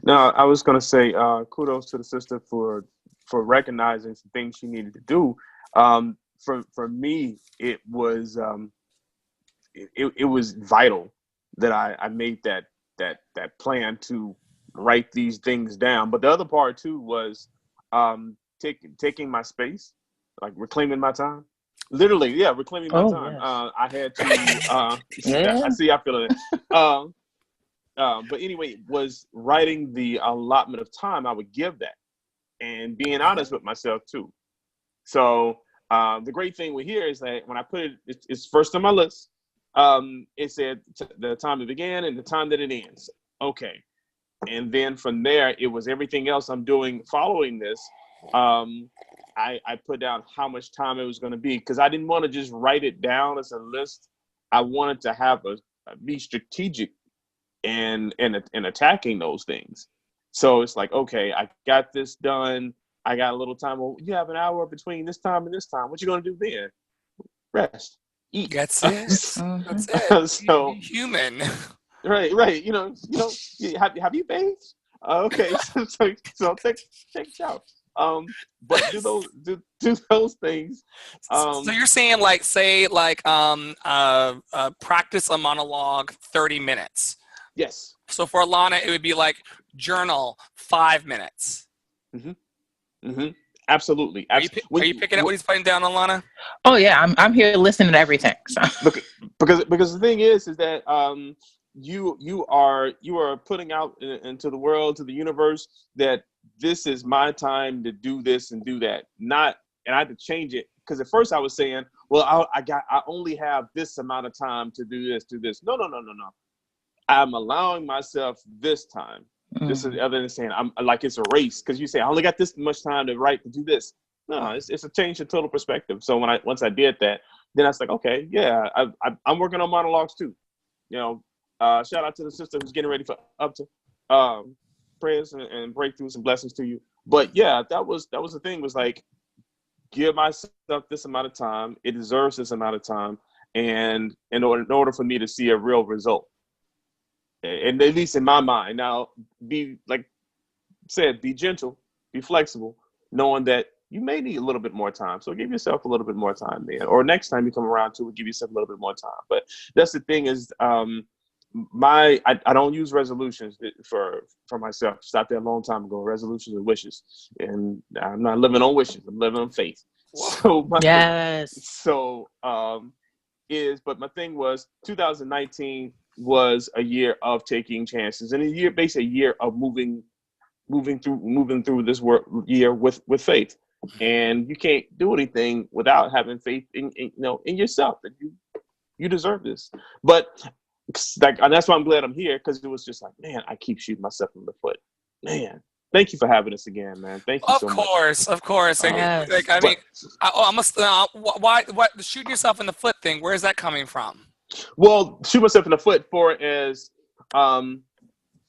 No, I was gonna say kudos to the sister for recognizing some things she needed to do. For me, it was it was vital that I made that plan to write these things down. But the other part too was taking my space, like reclaiming my time. Literally, yeah, reclaiming my time. Yes. I had to. Yeah. I feel it. But anyway, was writing the allotment of time I would give that, and being honest with myself too. So the great thing with here is that when I put it's first on my list. It said the time it began and the time that it ends. Okay, and then from there, it was everything else I'm doing following this. I put down how much time it was going to be because I didn't want to just write it down as a list. I wanted to have be strategic and attacking those things. So it's like, okay, I got this done. I got a little time. Well, you have an hour between this time and this time. What you going to do then? Rest, eat. That's it. That's it. So human. Right. You know. Have you bathed? Okay. So take a shower. But do those things. So you're saying practice a monologue 30 minutes. Yes. So for Alana, it would be like journal 5 minutes. Absolutely. Are you picking up what he's putting down, Alana? Oh yeah, I'm here listening to everything. So. Because the thing is that you are putting out into the world, to the universe, that this is my time to do this and do that. And I had to change it because at first I was saying, well, I only have this amount of time to do this. No. I'm allowing myself this time. This is other than saying I'm like it's a race because you say I only got this much time to write to do this. No, it's a change in total perspective. So once I did that, then I was like, okay, yeah, I'm working on monologues too. You know, shout out to the sister who's getting ready for up to prayers and breakthroughs and blessings to you. But yeah, that was the thing, was like, give myself this amount of time. It deserves this amount of time, and in order for me to see a real result. And at least in my mind, now be gentle, be flexible, knowing that you may need a little bit more time. So give yourself a little bit more time, man. Or next time you come around to it, give yourself a little bit more time. But that's the thing is, I don't use resolutions for myself. Stopped that a long time ago. Resolutions are wishes, and I'm not living on wishes. I'm living on faith. So but my thing was 2019 was a year of taking chances, and basically a year of moving through this year with faith. And you can't do anything without having faith in yourself, that you deserve this. But and that's why I'm glad I'm here, because it was just like, man, I keep shooting myself in the foot. Man, thank you for having us again, man. Thank you so much. Of course. Why shooting yourself in the foot thing? Where is that coming from? Well, shoot myself in the foot for as I'm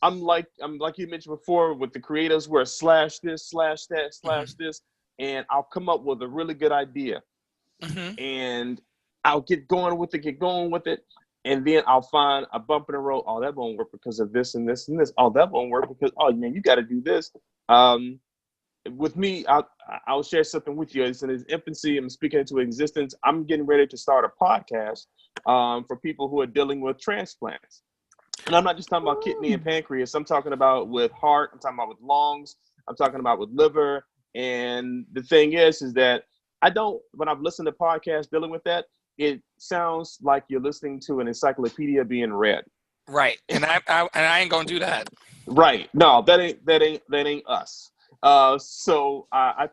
like you mentioned before with the creatives, where slash this, slash that, slash this, and I'll come up with a really good idea, and I'll get going with it, and then I'll find a bump in the road. Oh, that won't work because of this and this and this. Oh, that won't work because man, you got to do this. With me, I'll share something with you. It's in its infancy. I'm speaking into existence. I'm getting ready to start a podcast for people who are dealing with transplants. And I'm not just talking about kidney and pancreas. I'm talking about with heart. I'm talking about with lungs. I'm talking about with liver. And the thing is that when I've listened to podcasts dealing with that, it sounds like you're listening to an encyclopedia being read. Right. And I ain't gonna do that. Right. No, that ain't us. So I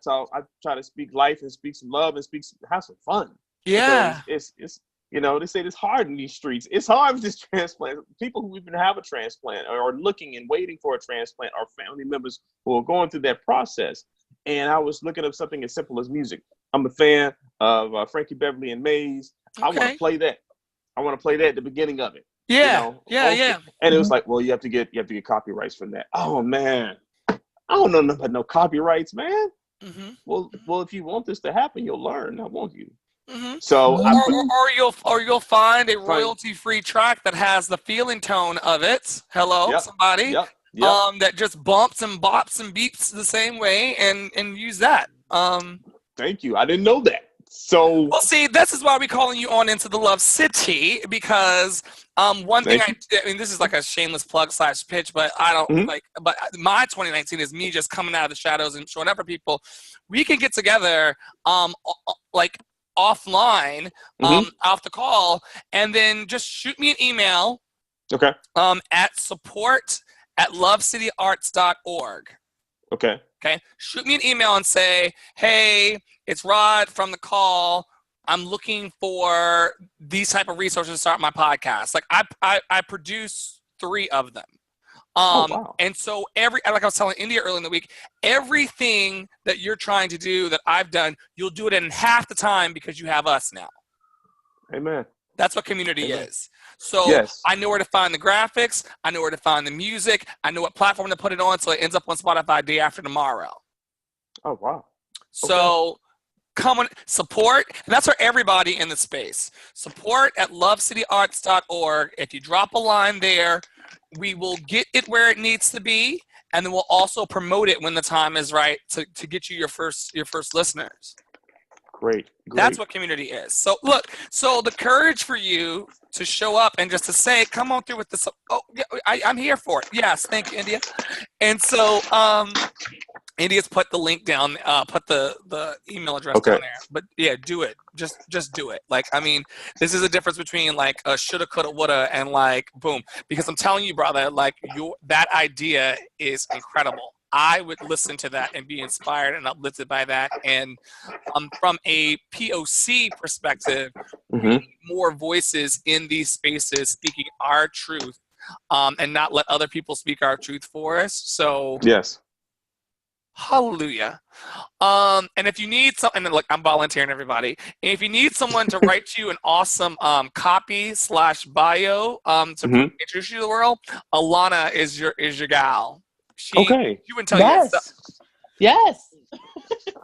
try to speak life and speak some love and have some fun. Yeah. Because it's they say it's hard in these streets. It's hard with this transplant. People who even have a transplant or are looking and waiting for a transplant are family members who are going through that process. And I was looking up something as simple as music. I'm a fan of Frankie Beverly and Maze. Okay. I want to play that. I want to play that at the beginning of it. Yeah. Yeah. And it was like, well, you have to get copyrights from that. Oh man, I don't know nothing about no copyrights, man. Mm-hmm. Well, if you want this to happen, you'll learn, now won't you? Mm-hmm. So or you'll find a royalty-free track that has the feeling tone of it. Hello, somebody. Yep. That just bumps and bops and beeps the same way, and use that. Thank you. I didn't know that. So well, see, this is why we're calling you on into the Love City, because one thing I mean, this is like a shameless plug / pitch, but I don't but my 2019 is me just coming out of the shadows and showing up for people. We can get together like offline, off the call, and then just shoot me an email. Okay. At support@lovecityarts.org. Okay. Okay. Shoot me an email and say, hey, it's Rod from the call. I'm looking for these type of resources to start my podcast. Like I produce 3 of them. Wow. And so like I was telling India earlier in the week, everything that you're trying to do that I've done, you'll do it in half the time because you have us now. Amen. That's what community is. So yes. I know where to find the graphics. I know where to find the music. I know what platform to put it on so it ends up on Spotify day after tomorrow. Oh, wow. So come on, support. And that's for everybody in the space. Support@lovecityarts.org. If you drop a line there, we will get it where it needs to be. And then we'll also promote it when the time is right to get you your first listeners. Great. That's what community is. So look, the courage for you to show up and just to say, come on through with this. Oh, yeah, I'm here for it. Yes, thank you, India. And so India's put the link down, put the email address down there. But yeah, do it. Just do it. Like, I mean, this is a difference between like a shoulda, coulda, woulda, and like boom. Because I'm telling you, brother, like that idea is incredible. I would listen to that and be inspired and uplifted by that. And from a POC perspective, we need more voices in these spaces speaking our truth, and not let other people speak our truth for us. So yes. Hallelujah. And if you need something, look, I'm volunteering, everybody. And if you need someone to write you an awesome copy / bio to introduce you to the world, Alana is your gal. She would tell you stuff. Yes.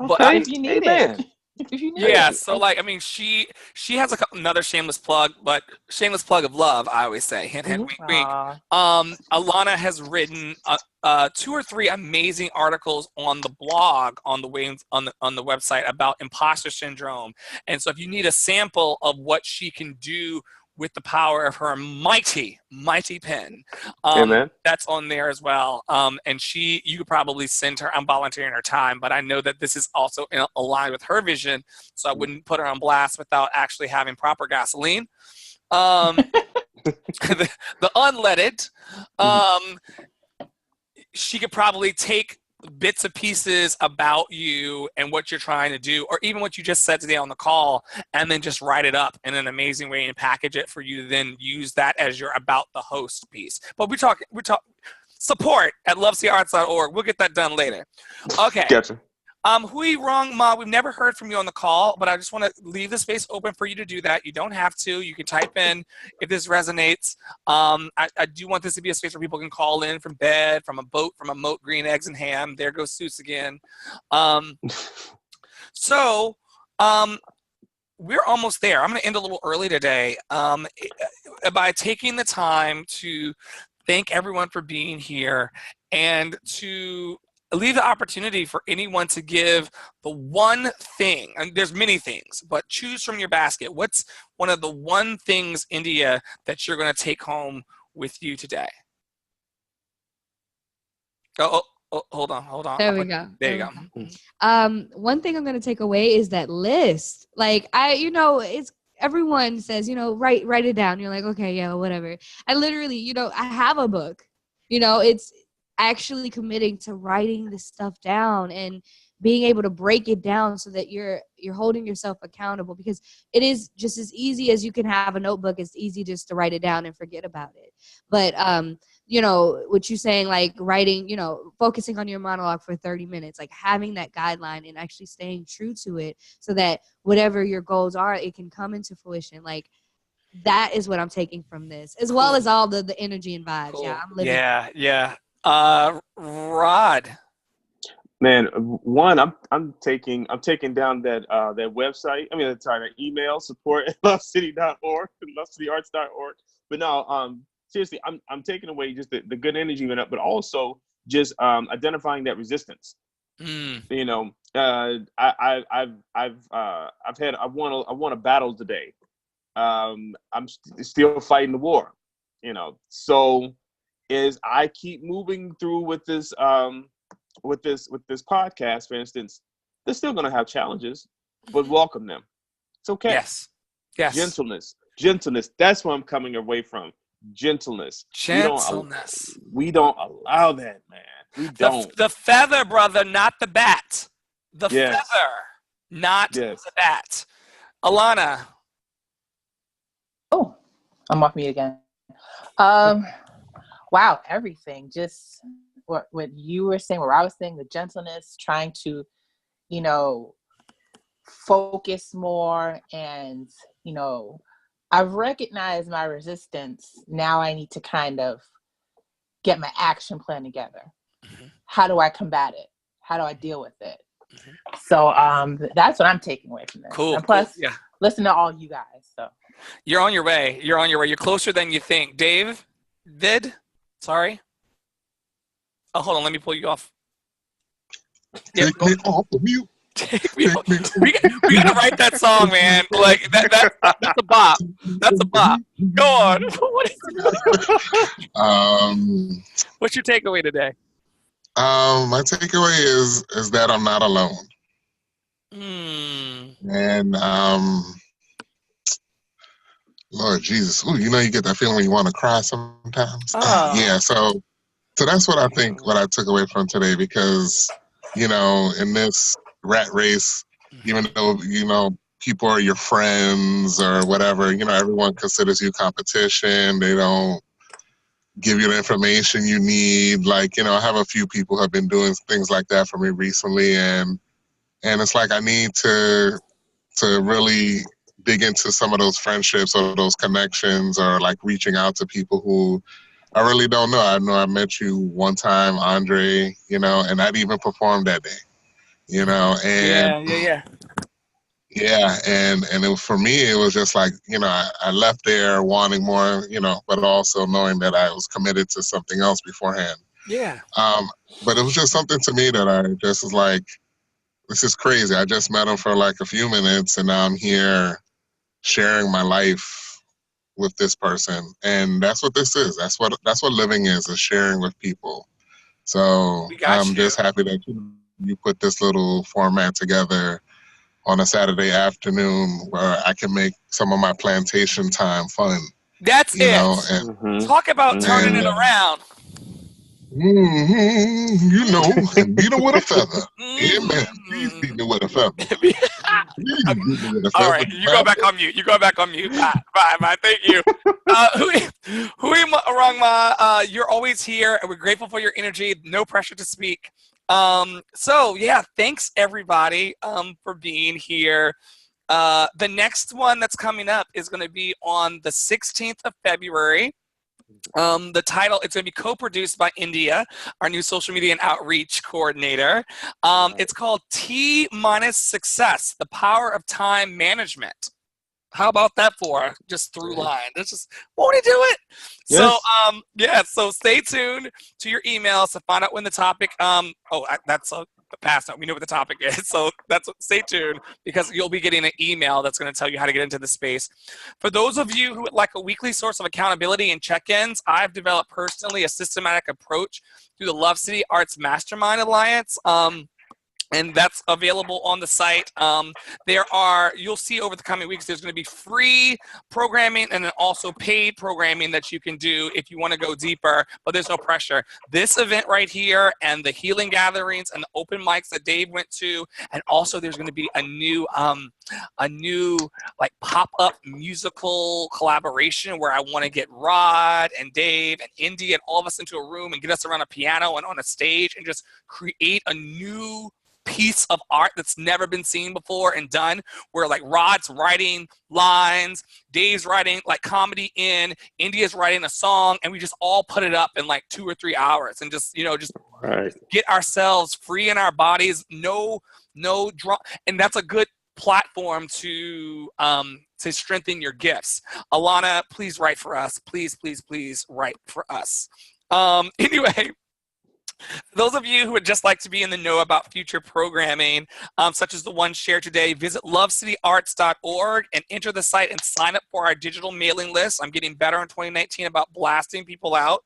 But if you need it. Yeah, so like, I mean, she has another shameless plug, but shameless plug of love, I always say. Hint, hint, wink, wink. Alana has written 2 or 3 amazing articles on the blog, on the website about imposter syndrome. And so if you need a sample of what she can do with the power of her mighty pen, that's on there as well. And you could probably send her, I'm volunteering her time, but I know that this is also aligned with her vision, so I wouldn't put her on blast without actually having proper gasoline. The unleaded, she could probably take bits and pieces about you and what you're trying to do, or even what you just said today on the call, and then just write it up in an amazing way and package it for you to then use that as your about the host piece. But we talk support@lovecityarts.org. We'll get that done later. Okay. Gotcha. Hui Rong Ma, we've never heard from you on the call, but I just want to leave the space open for you to do that. You don't have to. You can type in if this resonates. I do want this to be a space where people can call in from bed, from a boat, from a moat, green eggs and ham. There goes Seuss again. We're almost there. I'm going to end a little early today by taking the time to thank everyone for being here and to leave the opportunity for anyone to give the one thing, and there's many things, but choose from your basket. What's one of the one things, India, that you're going to take home with you today? Hold on. There we go. There you we go. One thing I'm gonna take away is that list. Like it's everyone says, write it down. You're like, okay, yeah, whatever. I literally, I have a book. It's actually committing to writing this stuff down and being able to break it down so that you're holding yourself accountable, because it is just as easy as you can have a notebook. It's easy just to write it down and forget about it. But what you're saying, like writing, focusing on your monologue for 30 minutes, like having that guideline and actually staying true to it so that whatever your goals are, it can come into fruition. Like that is what I'm taking from this, as well as all the energy and vibes. Cool. Yeah, I'm living. Yeah. Rod. Man, one, I'm taking down that website. I mean, sorry, that email, support at lovecity.org, lovecityarts.org. But no, seriously, I'm taking away just the good energy, but also just identifying that resistance. I won a battle today. I'm still fighting the war. So as I keep moving through with this podcast, for instance, they're still going to have challenges, but welcome them. It's okay. Yes. Gentleness. That's what I'm coming away from. Gentleness. We don't allow that, man. We don't. The feather, brother, not the bat. The feather, not the bat. Alana. Oh, I'm off mute again. Wow, everything. Just what you were saying, what I was saying, the gentleness, trying to, focus more. And, I've recognized my resistance. Now I need to kind of get my action plan together. Mm-hmm. How do I combat it? How do I deal with it? Mm-hmm. So that's what I'm taking away from this. Cool. And plus, listen to all you guys. So you're on your way. You're closer than you think. Dave? Sorry. Oh, hold on. Let me pull you off. Take me off of mute. We gotta write that song, man. Like that's a bop. That's a bop. Go on. What's your takeaway today? My takeaway is that I'm not alone. And Lord Jesus, you get that feeling when you want to cry sometimes. Yeah, so that's what I think. What I took away from today, because in this rat race, even though people are your friends or whatever, everyone considers you competition. They don't give you the information you need. Like, I have a few people who have been doing things like that for me recently, and it's like I need to really dig into some of those friendships or those connections, or like reaching out to people who I really don't know. I know I met you one time, Andre, and I'd even performed that day, and yeah, and for me, it was just like, I left there wanting more, but also knowing that I was committed to something else beforehand. Yeah. But it was just something to me that I just was like, this is crazy. I just met him for like a few minutes, and now I'm here sharing my life with this person. And that's what this is. That's what living is sharing with people. So I'm just happy that you put this little format together on a Saturday afternoon where I can make some of my plantation time fun. That's it. And talk about turning it around. And beat him with a feather. Amen. Please beat me with a feather. All right, you go back on mute. Bye. Thank you. Hui Rangma, you're always here, and we're grateful for your energy. No pressure to speak. Thanks everybody for being here. The next one that's coming up is going to be on the 16th of February. The title, it's going to be co-produced by India, our new social media and outreach coordinator. It's called T-Success, The Power of Time Management. How about that for just through line? That's just, won't he do it? Yes. So so stay tuned to your emails to find out when the topic that's a pass note. We know what the topic is. So stay tuned, because you'll be getting an email that's going to tell you how to get into the space. For those of you who would like a weekly source of accountability and check-ins, I've developed personally a systematic approach through the Love City Arts Mastermind Alliance. And that's available on the site. You'll see over the coming weeks, there's going to be free programming and then also paid programming that you can do if you want to go deeper, but there's no pressure. This event right here and the healing gatherings and the open mics that Dave went to, and also there's going to be a new like pop-up musical collaboration where I want to get Rod and Dave and Indy and all of us into a room and get us around a piano and on a stage and just create a new piece of art that's never been seen before and done, where like Rod's writing lines, Dave's writing like comedy India's writing a song, and we just all put it up in like 2 or 3 hours and just Right. get ourselves free in our bodies. No drama. And that's a good platform to strengthen your gifts. Alana, please write for us. Please write for us. Anyway, those of you who would just like to be in the know about future programming, such as the one shared today, visit lovecityarts.org and enter the site and sign up for our digital mailing list. I'm getting better in 2019 about blasting people out,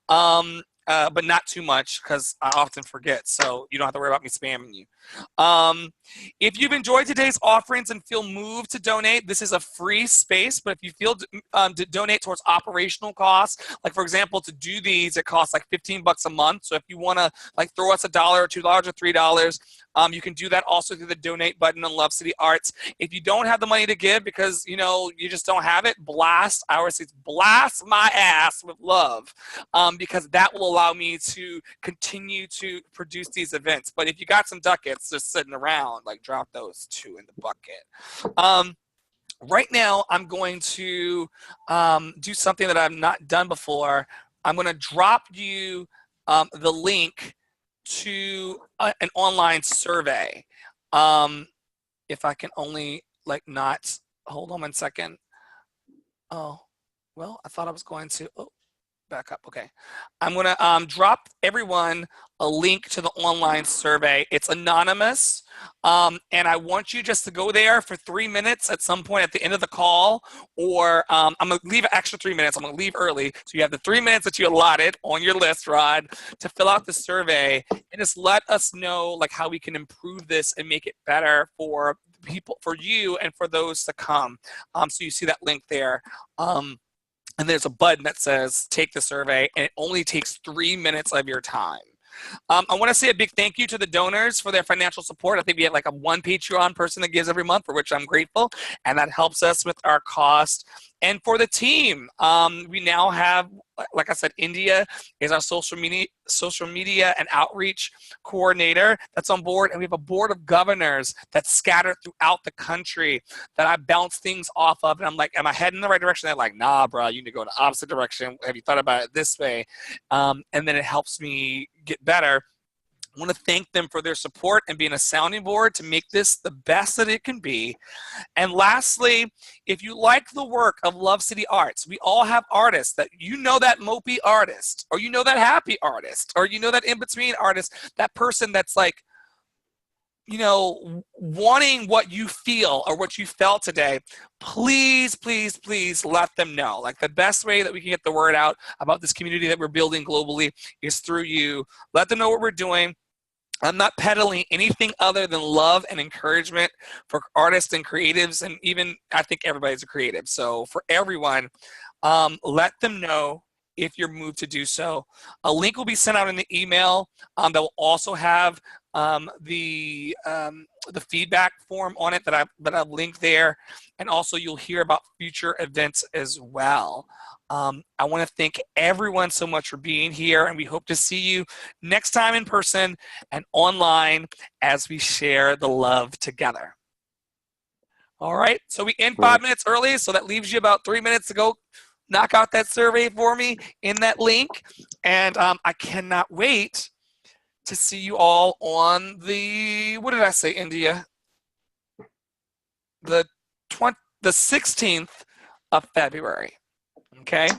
but not too much, because I often forget, so you don't have to worry about me spamming you. If you've enjoyed today's offerings and feel moved to donate, this is a free space, but if you feel to donate towards operational costs, like for example, to do these, it costs like $15 a month. So if you want to like throw us $1 or $2 or $3, you can do that also through the donate button on Love City Arts. If you don't have the money to give because you just don't have it, blast our seats, blast my ass with love, because that will allow me to continue to produce these events. But if you got some ducats just sitting around, like drop those 2 in the bucket. Right now, I'm going to do something that I've not done before. I'm going to drop you the link to an online survey. If I can only not, hold on 1 second. Oh, well, I thought I was going to, back up. Okay. I'm going to drop everyone a link to the online survey. It's anonymous. And I want you just to go there for 3 minutes at some point at the end of the call, or I'm going to leave an extra 3 minutes. I'm going to leave early. So you have the 3 minutes that you allotted on your list, Rod, to fill out the survey and just let us know how we can improve this and make it better for people, for you and for those to come. So you see that link there. And there's a button that says take the survey, and it only takes 3 minutes of your time. I want to say a big thank you to the donors for their financial support. I think we have a one Patreon person that gives every month, for which I'm grateful, and that helps us with our cost. And for the team, we now have, like I said, India is our social media and outreach coordinator that's on board, and we have a board of governors that's scattered throughout the country that I bounce things off of, and I'm like, am I heading in the right direction? They're like, nah, bro, you need to go in the opposite direction. Have you thought about it this way? And then it helps me get better. I want to thank them for their support and being a sounding board to make this the best that it can be. And lastly, if you like the work of Love City Arts, we all have artists that that mopey artist, or that happy artist, or that in-between artist, that person that's wanting what you feel or what you felt today. Please let them know. The best way that we can get the word out about this community that we're building globally is through you. Let them know what we're doing. I'm not peddling anything other than love and encouragement for artists and creatives, and even I think everybody's a creative. So for everyone, let them know if you're moved to do so. A link will be sent out in the email that will also have the feedback form on it that I've linked there, and also you'll hear about future events as well. I want to thank everyone so much for being here, and we hope to see you next time in person and online as we share the love together. All right, so we end 5 minutes early, so that leaves you about 3 minutes to go knock out that survey for me in that link, and I cannot wait to see you all on the, what did I say, India? The the 16th of February. Okay?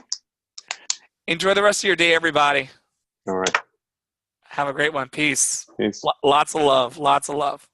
Enjoy the rest of your day, everybody. All right. Have a great one. Peace. Peace. Lots of love. Lots of love.